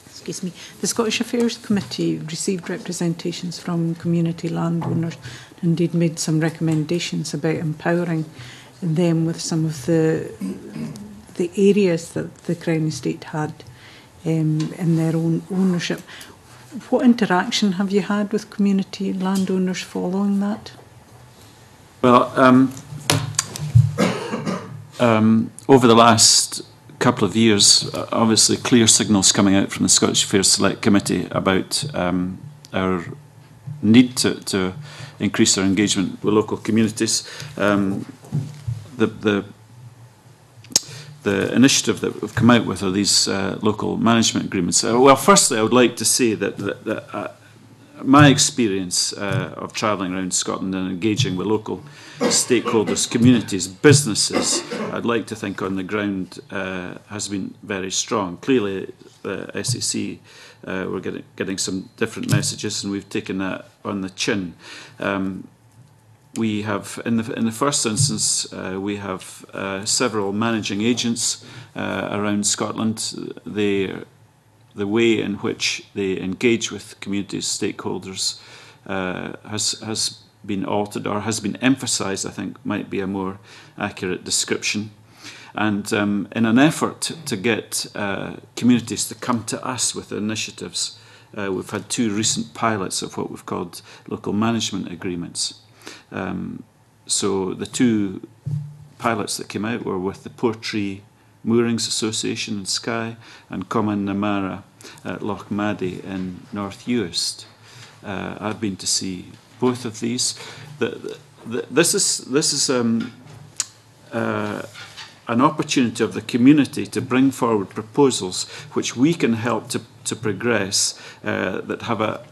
Excuse me. The Scottish Affairs Committee received representations from community landowners and indeed made some recommendations about empowering them with some of the areas that the Crown Estate had in their own ownership. What interaction have you had with community landowners following that? Well, over the last couple of years, obviously clear signals coming out from the Scottish Affairs Select Committee about our need to increase our engagement with local communities. The initiative that we've come out with are these local management agreements. Well, firstly, I would like to say that my experience of travelling around Scotland and engaging with local stakeholders, communities, businesses, I'd like to think on the ground has been very strong. Clearly, the SAC, we're getting some different messages, and we've taken that on the chin. We have, in the first instance, we have several managing agents around Scotland. The way in which they engage with community stakeholders has been altered, or has been emphasised, I think might be a more accurate description. And in an effort to get communities to come to us with initiatives, we've had 2 recent pilots of what we've called local management agreements. So the 2 pilots that came out were with the Portree Moorings Association in Skye and Common Namara at Loch Maddie in North Uist. I've been to see both of these. This is an opportunity of the community to bring forward proposals which we can help to progress that have a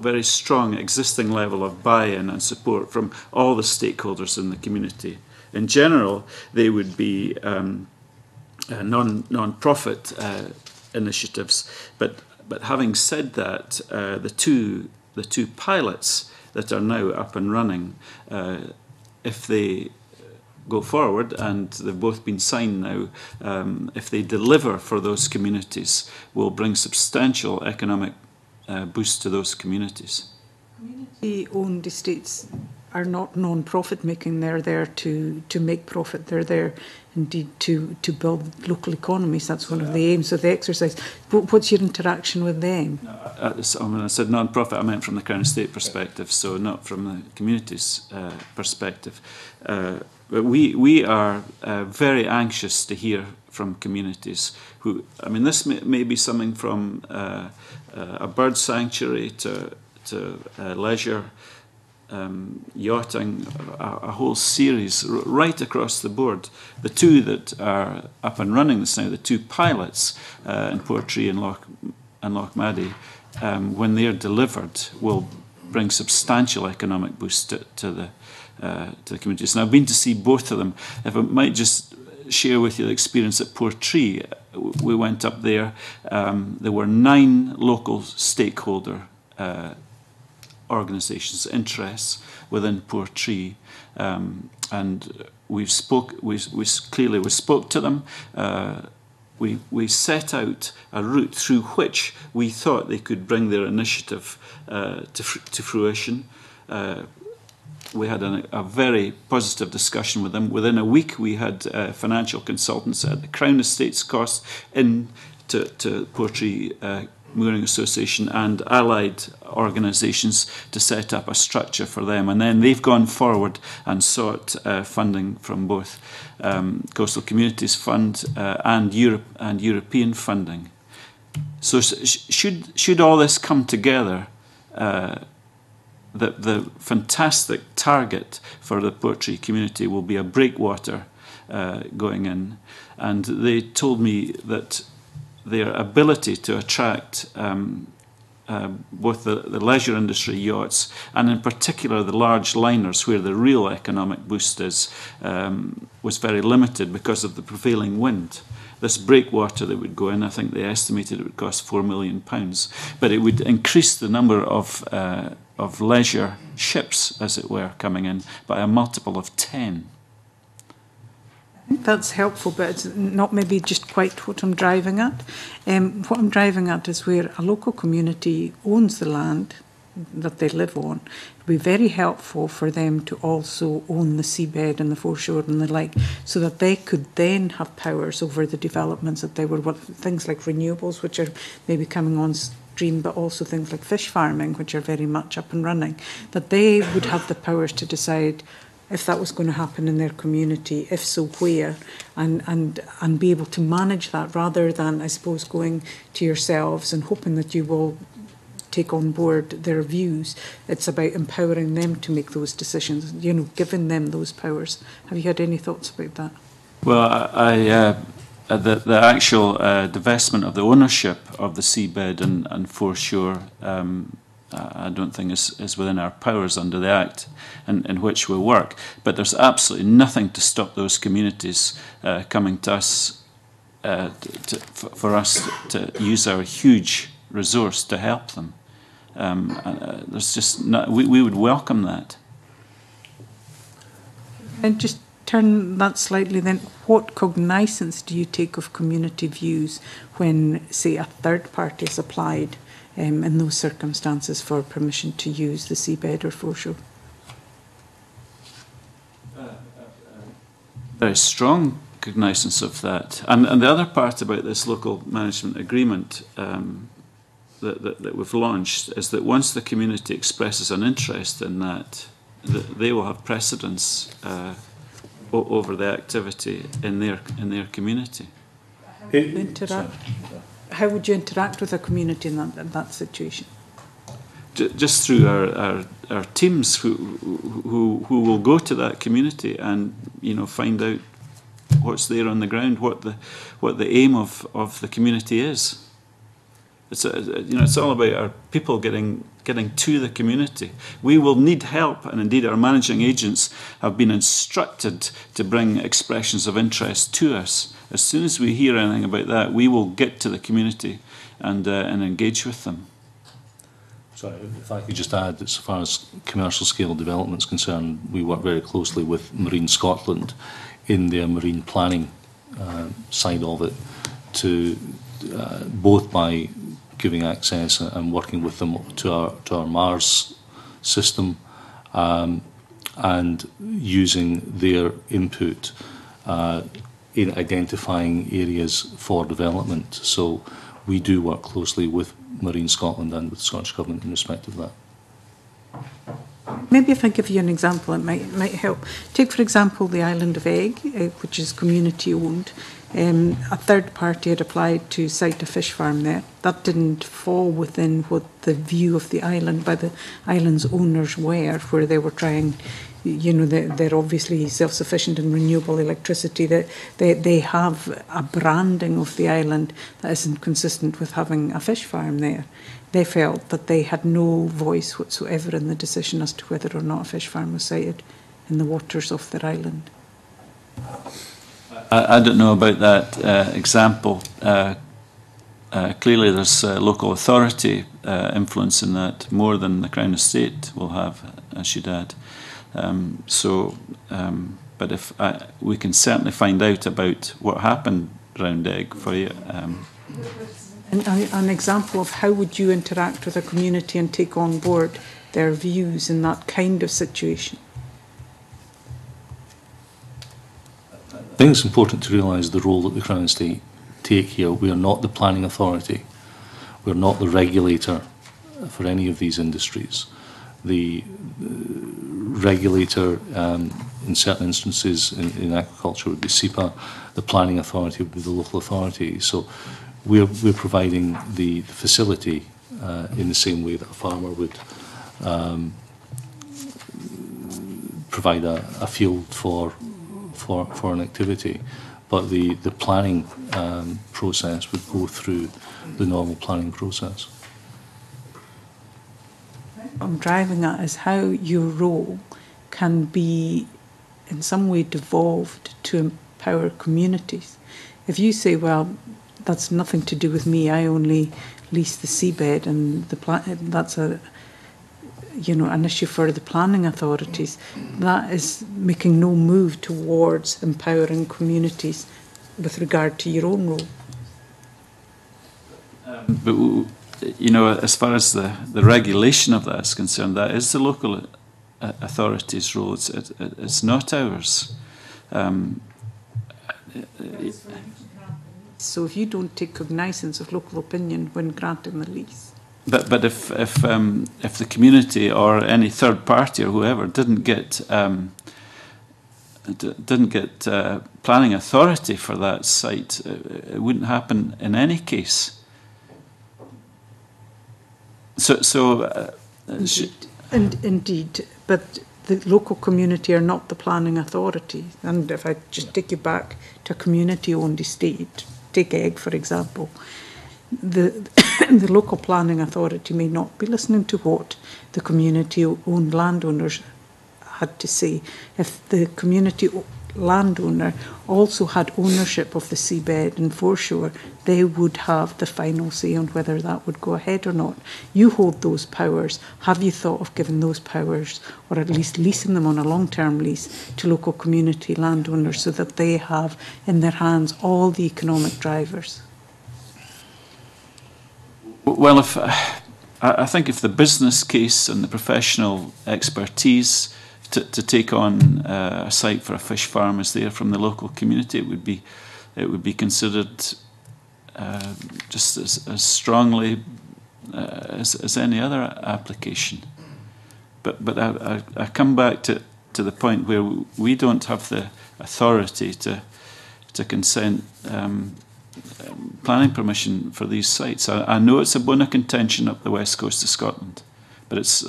very strong existing level of buy-in and support from all the stakeholders in the community. In general, they would be non-profit initiatives, but having said that, the two pilots that are now up and running, if they go forward, and they've both been signed now, if they deliver for those communities, will bring substantial economic boost to those communities. Community-owned estates are not non-profit making. They're there to make profit. They're there indeed to build local economies. That's one of the aims of the exercise. But what's your interaction with them? When I said non-profit, I meant from the Crown Estate perspective, so not from the community's perspective. But we are very anxious to hear from communities who, I mean, this may be something from a bird sanctuary to leisure, yachting, a whole series right across the board. The two that are up and running this now, the two pilots in Portree and Lochmaddy, when they're delivered, will bring substantial economic boost to the communities. And I've been to see both of them. If I might just share with you the experience at Portree, we went up there. There were 9 local stakeholder organisations, interests within Portree, and we spoke to them. We set out a route through which we thought they could bring their initiative to fruition. We had a very positive discussion with them. Within a week, we had financial consultants at the Crown Estates cost in to Portree Mooring Association and allied organisations to set up a structure for them. And then they've gone forward and sought funding from both Coastal Communities Fund and European funding. So should all this come together, the fantastic target for the Portree community will be a breakwater going in. And they told me that their ability to attract both the leisure industry yachts and in particular the large liners where the real economic boost is was very limited because of the prevailing wind. This breakwater that would go in, I think they estimated it would cost £4 million, but it would increase the number of leisure ships, as it were, coming in by a multiple of 10. I think that's helpful, but it's not maybe just quite what I'm driving at. What I'm driving at is where a local community owns the land that they live on. It would be very helpful for them to also own the seabed and the foreshore and the like, so that they could then have powers over the developments that they were, things like renewables, which are maybe coming on stream, but also things like fish farming, which are very much up and running, that they would have the powers to decide if that was going to happen in their community, if so, where, and be able to manage that rather than, I suppose, going to yourselves and hoping that you will take on board their views. It's about empowering them to make those decisions, giving them those powers. Have you had any thoughts about that? Well, the actual divestment of the ownership of the seabed and foreshore I don't think is within our powers under the Act in which we work. But there's absolutely nothing to stop those communities coming to us for us to use our huge resource to help them. There's just we would welcome that. And just turn that slightly then, what cognizance do you take of community views when, say, a third party is applied in those circumstances for permission to use the seabed or foreshore? Very strong cognizance of that. And the other part about this local management agreement that we've launched is that once the community expresses an interest in that, they will have precedence over the activity in their community. How would you interact with a community in that situation? Just through our teams who will go to that community and find out what's there on the ground, what the aim of the community is. It's all about our people getting to the community. We will need help, and indeed our managing agents have been instructed to bring expressions of interest to us. As soon as we hear anything about that, we will get to the community and engage with them. Sorry, if I could just add that as far as commercial scale development is concerned, we work very closely with Marine Scotland in their marine planning side of it, to both by giving access and working with them to our MARS system and using their input in identifying areas for development. So we do work closely with Marine Scotland and with the Scottish Government in respect of that. Maybe if I give you an example, it might help. Take, for example, the island of Egg, which is community owned. A third party had applied to site a fish farm there. That didn't fall within what the view of the island by the island's owners were, where they were trying, you know, they're obviously self-sufficient in renewable electricity. They have a branding of the island that isn't consistent with having a fish farm there. They felt that they had no voice whatsoever in the decision as to whether or not a fish farm was sited in the waters of their island. I don't know about that example. Clearly there's local authority influence in that, more than the Crown Estate will have, I should add. But if we can certainly find out about what happened round Egg for you. And an example of how would you interact with a community and take on board their views in that kind of situation? I think it's important to realise the role that the Crown Estate take here. We are not the planning authority. We are not the regulator for any of these industries. The regulator in certain instances in aquaculture would be SEPA. The planning authority would be the local authority. So we're providing the facility in the same way that a farmer would provide a field for an activity, but the planning process would go through the normal planning process. What I'm driving at is how your role can be in some way devolved to empower communities. If you say, well, that's nothing to do with me, I only lease the seabed and that's an issue for the planning authorities, that is making no move towards empowering communities with regard to your own role. But, you know, as far as the regulation of that is concerned, that is the local authority's role. It's not ours. So if you don't take cognizance of local opinion when granting the lease. But if the community or any third party or whoever didn't get planning authority for that site, it wouldn't happen in any case. Indeed, but the local community are not the planning authority. And if I just take you back to a community-owned estate, take Egg for example, the local planning authority may not be listening to what the community-owned landowners had to say. If the community landowner also had ownership of the seabed and foreshore, they would have the final say on whether that would go ahead or not. You hold those powers. Have you thought of giving those powers, or at least leasing them on a long-term lease, to local community landowners so that they have in their hands all the economic drivers? Well, I think if the business case and the professional expertise to take on a site for a fish farm is there from the local community, it would be considered just as strongly as any other application. But I come back to the point where we don't have the authority to consent planning permission for these sites. I know it's a bone of contention up the west coast of Scotland, but it's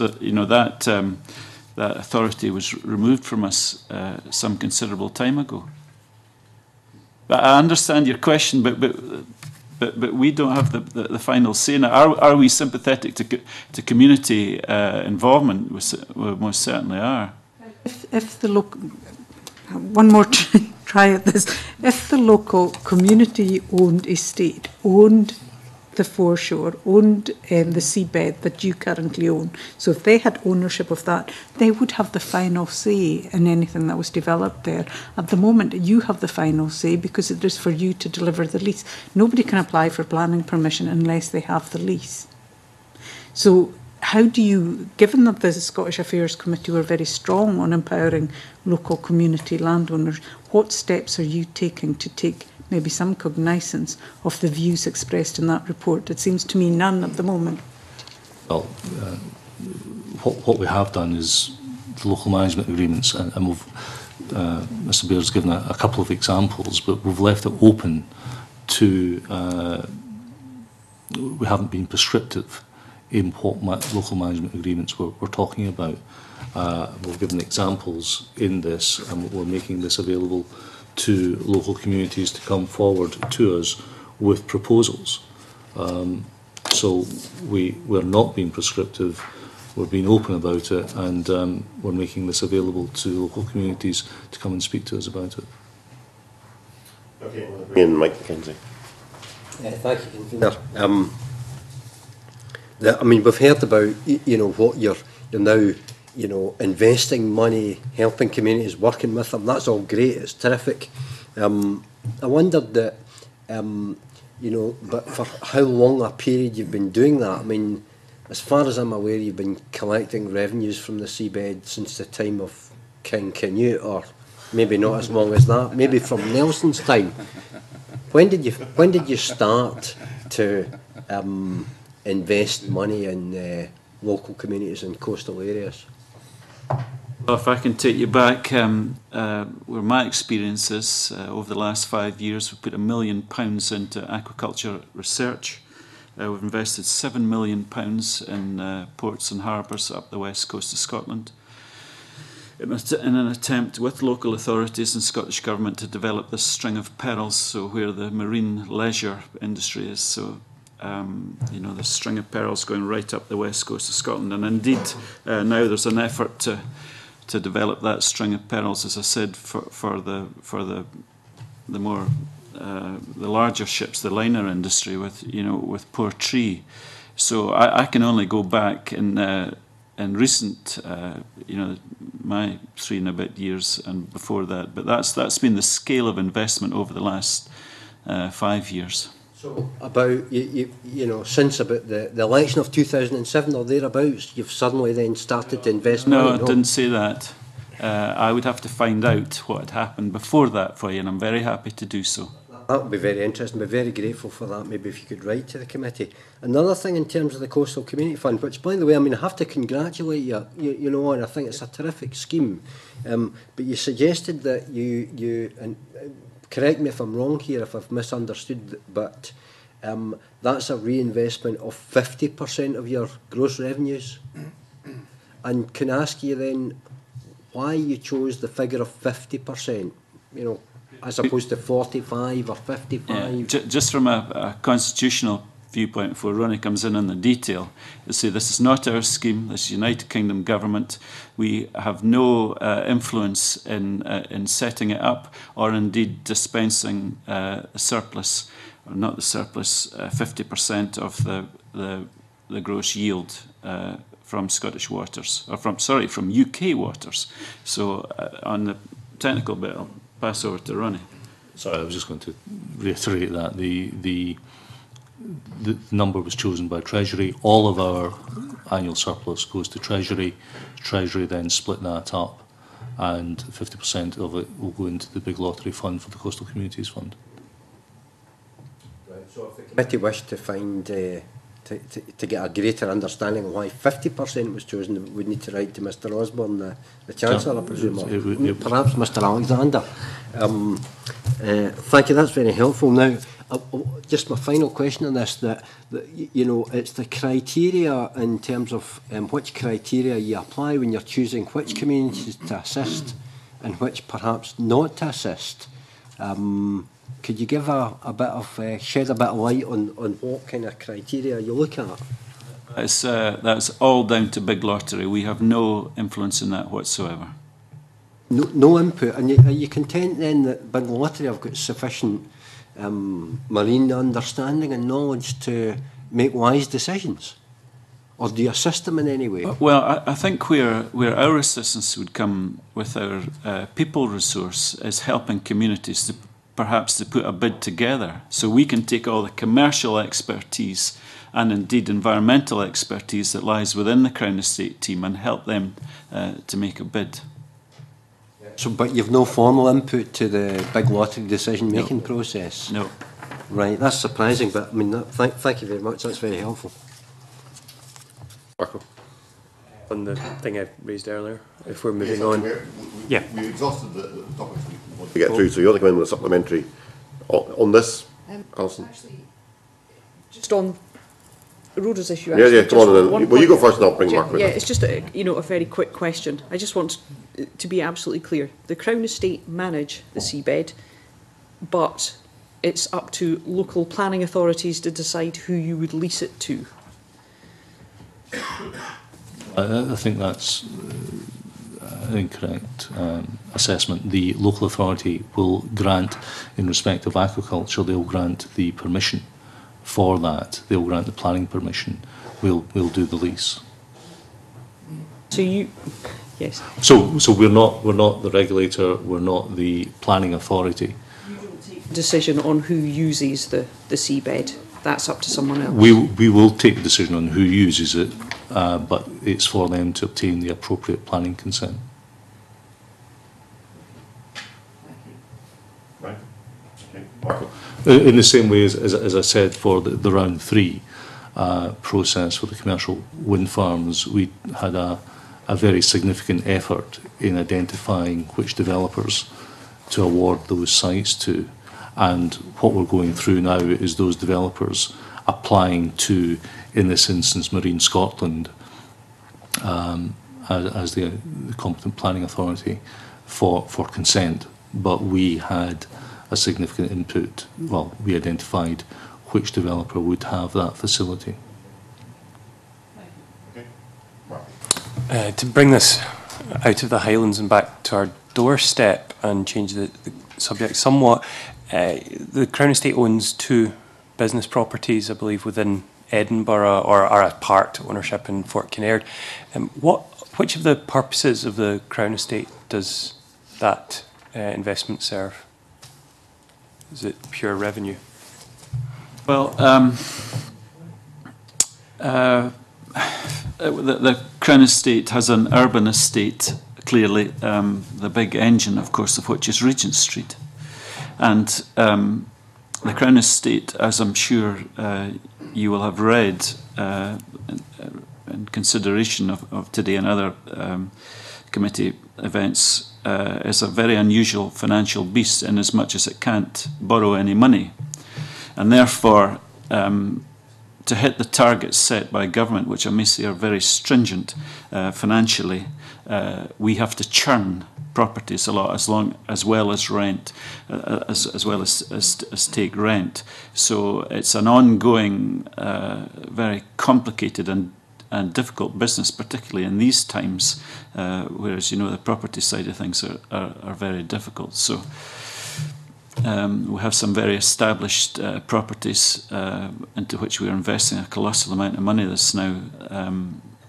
that authority was removed from us some considerable time ago. But I understand your question, but we don't have the final say. Now, are we sympathetic to community involvement? We most certainly are. If the local, one more try at this. If the local community-owned estate owned the foreshore, owned the seabed that you currently own, so if they had ownership of that, they would have the final say in anything that was developed there. At the moment, you have the final say because it is for you to deliver the lease. Nobody can apply for planning permission unless they have the lease. So how do you, given that the Scottish Affairs Committee were very strong on empowering local community landowners, what steps are you taking to take maybe some cognizance of the views expressed in that report? It seems to me none at the moment. Well, what we have done is the local management agreements, and we've, Mr Baird's given a couple of examples, but we've left it open to, we haven't been prescriptive in what local management agreements we're talking about. We've given examples in this, and we're making this available to local communities to come forward to us with proposals. So we're not being prescriptive, we're being open about it, and we're making this available to local communities to come and speak to us about it. Okay, we'll bring in Mike McKenzie. Thank you, Convener. I mean, we've heard about, you know, what you're now, you know, investing money, helping communities, working with them. That's all great. It's terrific. I wondered that, you know, but for how long a period you've been doing that? I mean, as far as I'm aware, you've been collecting revenues from the seabed since the time of King Canute, or maybe not as long as that, maybe from Nelson's time. When did you start to invest money in local communities and coastal areas? Well, if I can take you back, where my experience is, over the last 5 years, we've put £1 million into aquaculture research. We've invested £7 million in ports and harbours up the west coast of Scotland, in an attempt with local authorities and Scottish Government to develop this string of pearls, so where the marine leisure industry is. So, you know, the string of pearls going right up the west coast of Scotland. And indeed, now there's an effort to develop that string of pearls, as I said, for the more the larger ships, the liner industry, with, you know, with Portree. So I can only go back in recent, you know, my 3 and a bit years and before that. But that's been the scale of investment over the last 5 years. So about, you know, since about the election of 2007 or thereabouts, you've suddenly then started to invest money? No, I didn't say that. I would have to find out what had happened before that for you, and I'm very happy to do so. That would be very interesting. I'd be very grateful for that, maybe if you could write to the committee. Another thing in terms of the Coastal Community Fund, which, by the way, I mean, I have to congratulate you know, and I think it's a terrific scheme. But you suggested that and correct me if I'm wrong here, if I've misunderstood, but that's a reinvestment of 50% of your gross revenues. And can I ask you then why you chose the figure of 50%, you know, as opposed to 45 or 55? Yeah, just from a constitutional viewpoint, before Ronnie comes in on the detail, to say this is not our scheme, this is United Kingdom Government. We have no influence in setting it up, or indeed dispensing a surplus, or not the surplus, 50% of the gross yield from Scottish waters, or from UK waters. So on the technical bit, I'll pass over to Ronnie. Sorry, I was just going to reiterate that the number was chosen by Treasury. All of our annual surplus goes to Treasury. Treasury then split that up, and 50% of it will go into the big lottery fund for the Coastal Communities Fund. Right, so if the committee wished to find to get a greater understanding of why 50% was chosen, we'd need to write to Mr Osborne, the Chancellor, I presume, or perhaps Mr Alexander. Thank you, that's very helpful. Now, just my final question on this, that you know, it's the criteria in terms of which criteria you apply when you're choosing which communities to assist and which perhaps not to assist. Could you give a bit of shed a bit of light on what kind of criteria you look at? That's all down to Big Lottery. We have no influence in that whatsoever. No input. And are you content then that Big Lottery have got sufficient marine understanding and knowledge to make wise decisions? Or do you assist them in any way? Well, I think where our assistance would come with our people resource is helping communities perhaps to put a bid together so we can take all the commercial expertise and indeed environmental expertise that lies within the Crown Estate team and help them to make a bid. So, but you've no formal input to the big lottery decision-making process? No. Right, that's surprising, but I mean, thank you very much, that's very helpful. Marco? On the thing I raised earlier, if we're moving Yes, on. Yeah. We've exhausted the topics we want to get through, so you want to come in with a supplementary on this, Alison? Actually, just on Rhoda's issue. Yeah, actually, yeah, come on, just then. one Well, you point. go first and I'll bring Mark with Yeah, us. it's just a, a very quick question. I just want to be absolutely clear. The Crown Estate manage the seabed, but it's up to local planning authorities to decide who you would lease it to. I think that's an incorrect assessment. The local authority will grant, in respect of aquaculture, they'll grant the permission for that. They'll grant the planning permission. We'll do the lease. So you, yes. So we're not the regulator. We're not the planning authority. Decision on who uses the seabed. That's up to someone else. We will take the decision on who uses it, but it's for them to obtain the appropriate planning consent. Right. Okay. Marco? In the same way as I said for the round 3 process for the commercial wind farms, we had a very significant effort in identifying which developers to award those sites to. And what we're going through now is those developers applying to, in this instance, Marine Scotland as the competent planning authority for consent. But we had a significant input. Well, we identified which developer would have that facility. To bring this out of the Highlands and back to our doorstep and change the subject somewhat, the Crown Estate owns 2 business properties, I believe, within Edinburgh, or are a part ownership in Fort Kinnaird. Which of the purposes of the Crown Estate does that investment serve? Is it pure revenue? Well, the Crown Estate has an urban estate, clearly, the big engine, of course, of which is Regent Street. And the Crown Estate, as I'm sure you will have read in consideration of today and other committee events, is a very unusual financial beast in as much as it can't borrow any money. And therefore, to hit the targets set by government, which I may say are very stringent financially, we have to churn properties a lot, as well as rent, as well as take rent. So it's an ongoing, very complicated and difficult business, particularly in these times, whereas the property side of things are very difficult. So we have some very established properties into which we are investing a colossal amount of money this now,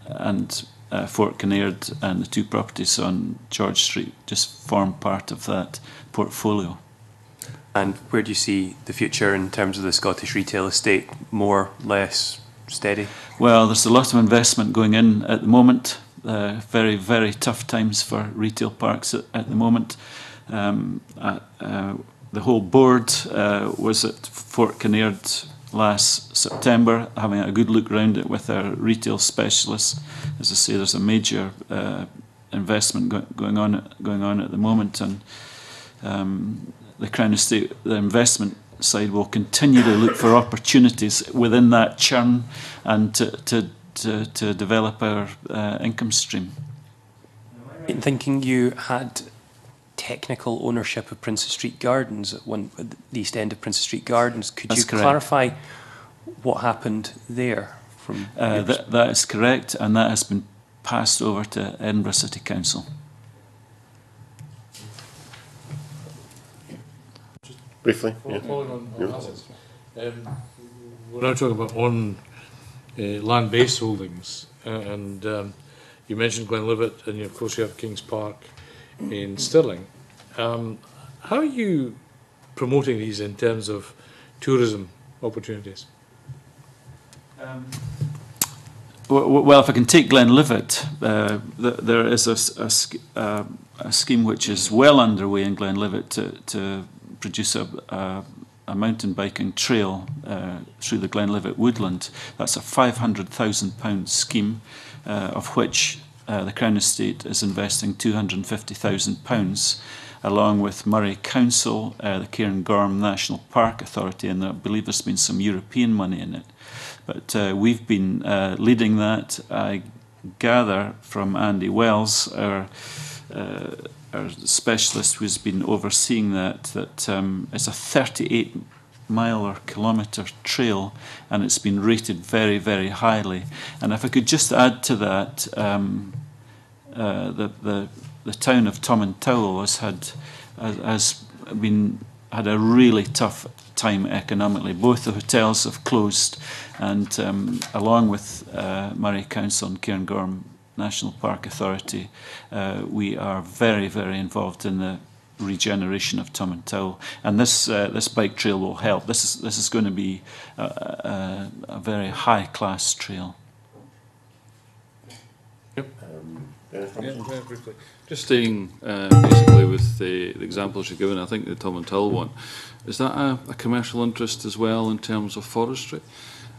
and Fort Kinnaird and the 2 properties on George Street just form part of that portfolio. And where do you see the future in terms of the Scottish retail estate? More, less, steady? Well, there's a lot of investment going in at the moment. Very, very tough times for retail parks at the moment. The whole board was at Fort Kinnaird last September, having a good look around it with our retail specialists. As I say, there's a major investment going on at the moment, and the Crown Estate, the investment side, will continue to look for opportunities within that churn and to develop our income stream. In thinking you had technical ownership of Princess Street Gardens at the east end of Princess Street Gardens. Could That's you correct. clarify what happened there? From that is correct, and that has been passed over to Edinburgh City Council. Briefly, yeah. Following on assets. We're now talking about on land-based holdings, and you mentioned Glenlivet, and of course you have Kings Park in Stirling. How are you promoting these in terms of tourism opportunities? Well, if I can take Glenlivet, there is a scheme which is well underway in Glenlivet to produce a mountain biking trail through the Glenlivet woodland. That's a £500,000 scheme, of which the Crown Estate is investing £250,000, along with Murray Council, the Cairngorm National Park Authority, and I believe there's been some European money in it. But we've been leading that. I gather from Andy Wells, our specialist who's been overseeing that it's a 38-mile or kilometre trail, and it's been rated very, very highly. And if I could just add to that, the town of Tomintoul has had a really tough time economically. Both the hotels have closed, and along with Murray Council and Cairngorm National Park Authority, we are very, very involved in the regeneration of Tomintoul, and this bike trail will help. This is going to be a very high class trail. Yep. Yeah, very briefly. Just staying basically with the examples you've given, I think the Tomintoul one, is that a commercial interest as well in terms of forestry?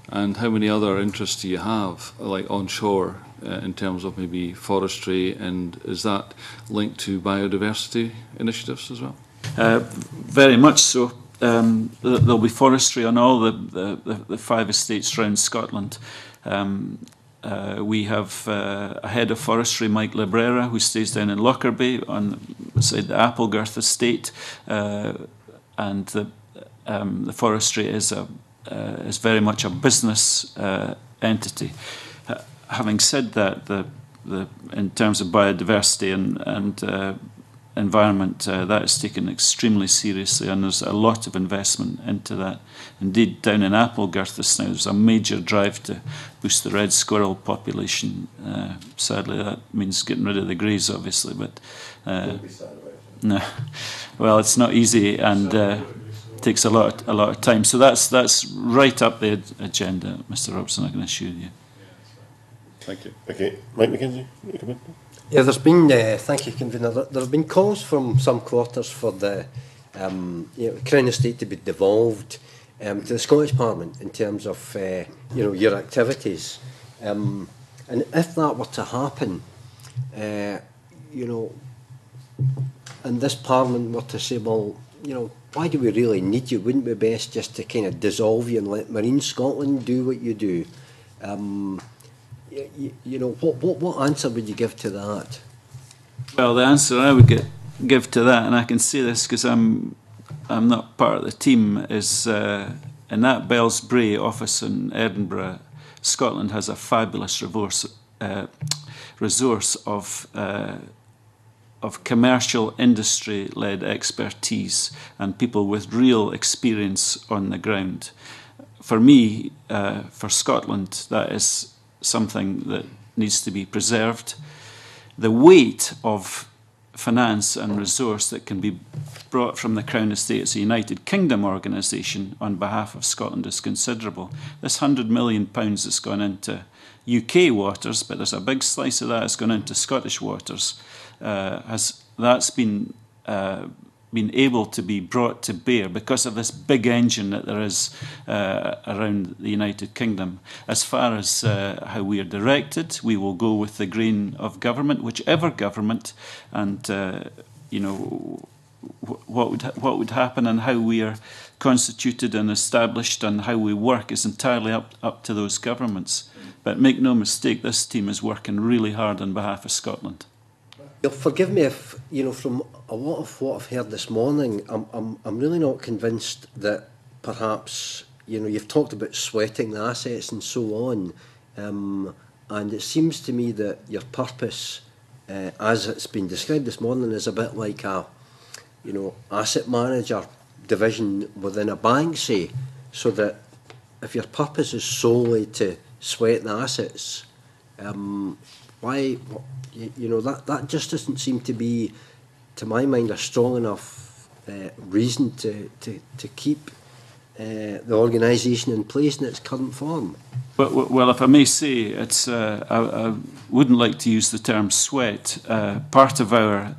And how many other interests do you have, like onshore, in terms of maybe forestry, and is that linked to biodiversity initiatives as well? Very much so. There'll be forestry on all the 5 estates around Scotland. We have a head of forestry, Mike Lebrera, who stays down in Lockerbie on beside the Applegirth estate, and the forestry is very much a business entity. Having said that, in terms of biodiversity and environment, that is taken extremely seriously, and there's a lot of investment into that. Indeed, down in Applegirth just now, there's a major drive to boost the red squirrel population. Sadly, that means getting rid of the greys, obviously, but no. Well, it's not easy, and takes a lot of time. So that's right up the agenda, Mr. Robson, I can assure you. Thank you. Okay, Mike McKenzie, you come in. Yeah, there's been, thank you, Convener, there have been calls from some quarters for the Crown Estate to be devolved to the Scottish Parliament in terms of your activities. And if that were to happen, and this Parliament were to say, well, why do we really need you? Wouldn't it be best just to kind of dissolve you and let Marine Scotland do what you do? What answer would you give to that? Well, the answer I would give to that, and I can say this because I'm not part of the team, is in that Bells Bray office in Edinburgh, Scotland has a fabulous resource of commercial industry-led expertise and people with real experience on the ground. For me, for Scotland, that is something that needs to be preserved. The weight of finance and resource that can be brought from the Crown Estate as a United Kingdom organisation on behalf of Scotland is considerable. This £100 million has gone into UK waters, but there's a big slice of that that's gone into Scottish waters. That's been able to be brought to bear because of this big engine that there is around the United Kingdom. As far as how we are directed, we will go with the grain of government, whichever government, and what would happen and how we are constituted and established and how we work is entirely up to those governments. But make no mistake, this team is working really hard on behalf of Scotland. You'll forgive me if, from a lot of what I've heard this morning, I'm really not convinced that perhaps, you've talked about sweating the assets and so on, and it seems to me that your purpose, as it's been described this morning, is a bit like a, asset manager division within a bank, say, so that if your purpose is solely to sweat the assets, why... that just doesn't seem to be, to my mind, a strong enough reason to keep the organisation in place in its current form. Well, if I may say, it's I wouldn't like to use the term sweat. Part of our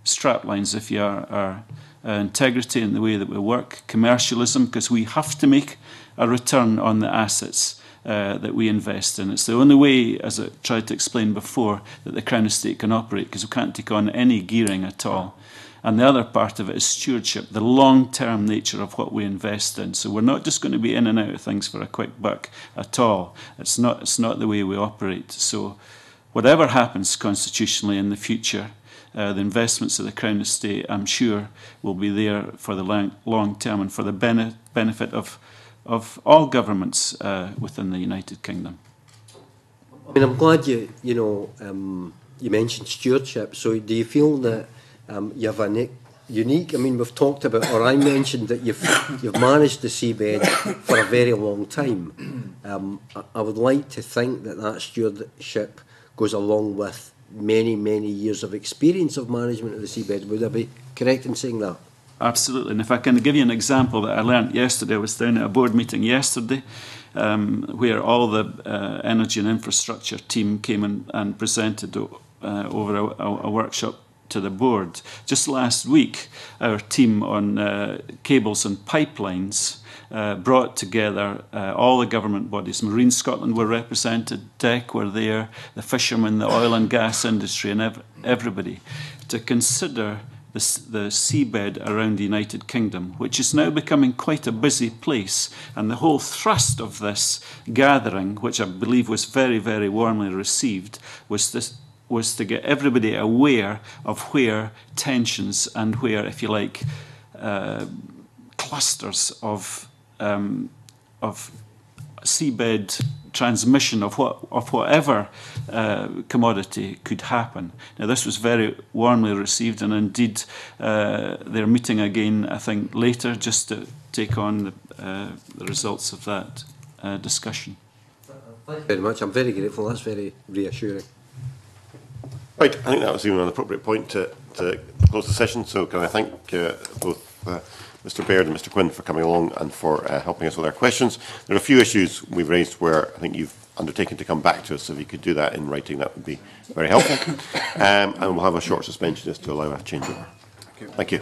straplines, if you are integrity in the way that we work, commercialism, because we have to make a return on the assets that we invest in. It's the only way, as I tried to explain before, that the Crown Estate can operate, because we can't take on any gearing at all. And the other part of it is stewardship, the long-term nature of what we invest in. So we're not just going to be in and out of things for a quick buck at all. It's not the way we operate. So whatever happens constitutionally in the future, the investments of the Crown Estate, I'm sure, will be there for the long term and for the benefit of all governments within the United Kingdom. I mean, I'm glad you mentioned stewardship. So do you feel that you have a unique? I mean, we've talked about, or I mentioned that you've managed the seabed for a very long time. I would like to think that stewardship goes along with many years of experience of management of the seabed. Would I be correct in saying that? Absolutely. And if I can give you an example that I learnt yesterday, I was down at a board meeting yesterday where all the energy and infrastructure team came and presented over a workshop to the board. Just last week, our team on cables and pipelines brought together all the government bodies. Marine Scotland were represented, DEC were there, the fishermen, the oil and gas industry, and everybody, to consider the seabed around the United Kingdom, which is now becoming quite a busy place. And the whole thrust of this gathering, which I believe was very warmly received, was to get everybody aware of where tensions and where, if you like, clusters of seabed transmission of whatever commodity could happen. Now, this was very warmly received, and indeed they're meeting again, I think, later, just to take on the results of that discussion. Thank you very much. I'm very grateful. That's very reassuring. Right, I think that was even an appropriate point to close the session. So can I thank both Mr. Baird and Mr. Quinn for coming along and for helping us with our questions. There are a few issues we've raised where I think you've undertaken to come back to us. So if you could do that in writing, that would be very helpful. And we'll have a short suspension just to allow a changeover. Thank you.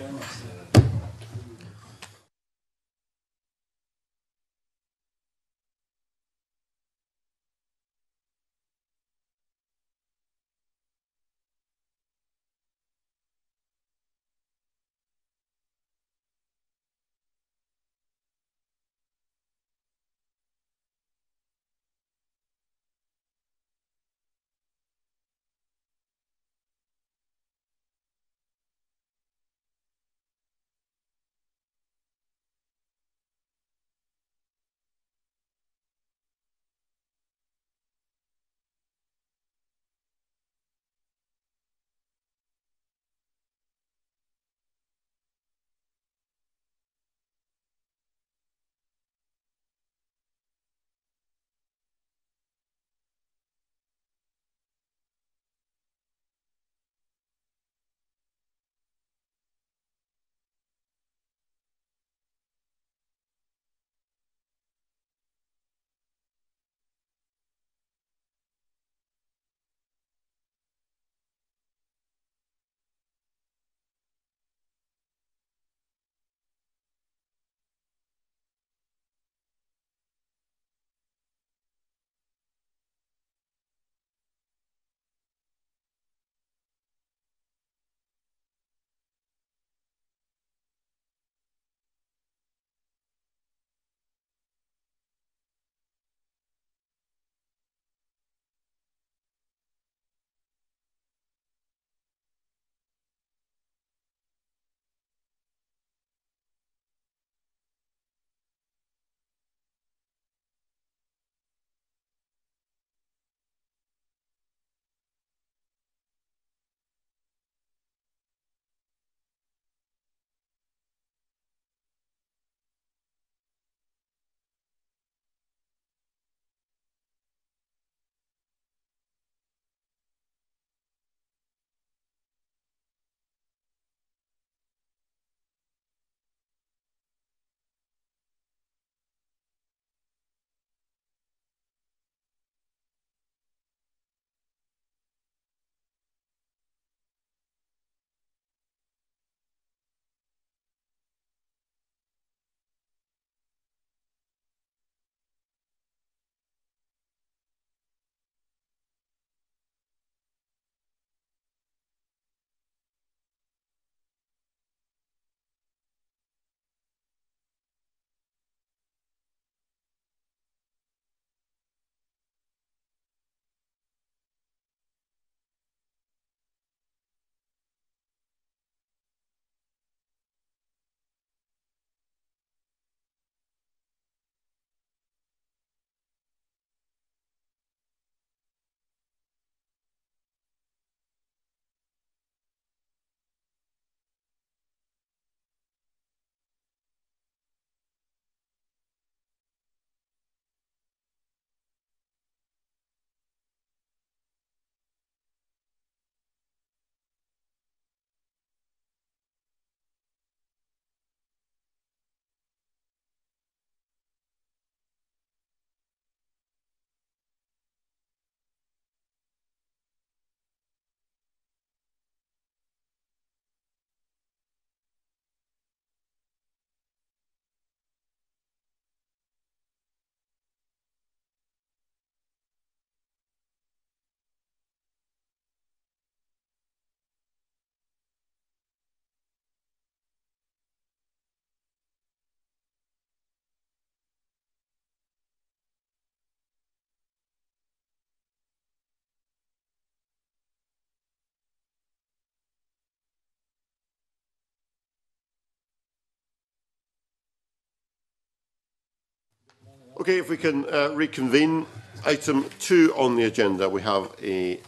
Okay, if we can reconvene. Item 2 on the agenda, we have a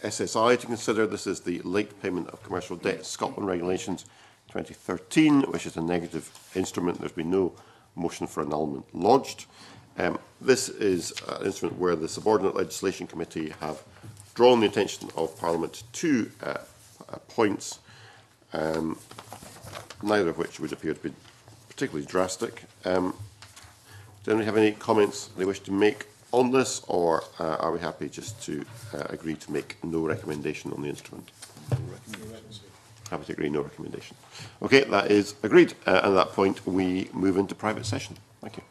SSI to consider. This is the Late Payment of Commercial Debt Scotland Regulations 2013, which is a negative instrument. There's been no motion for annulment lodged. This is an instrument where the Subordinate Legislation Committee have drawn the attention of Parliament to points, neither of which would appear to be particularly drastic. Does anyone have any comments they wish to make on this, or are we happy just to agree to make no recommendation on the instrument? Happy to agree, no recommendation. Okay, that is agreed. And at that point, we move into private session. Thank you.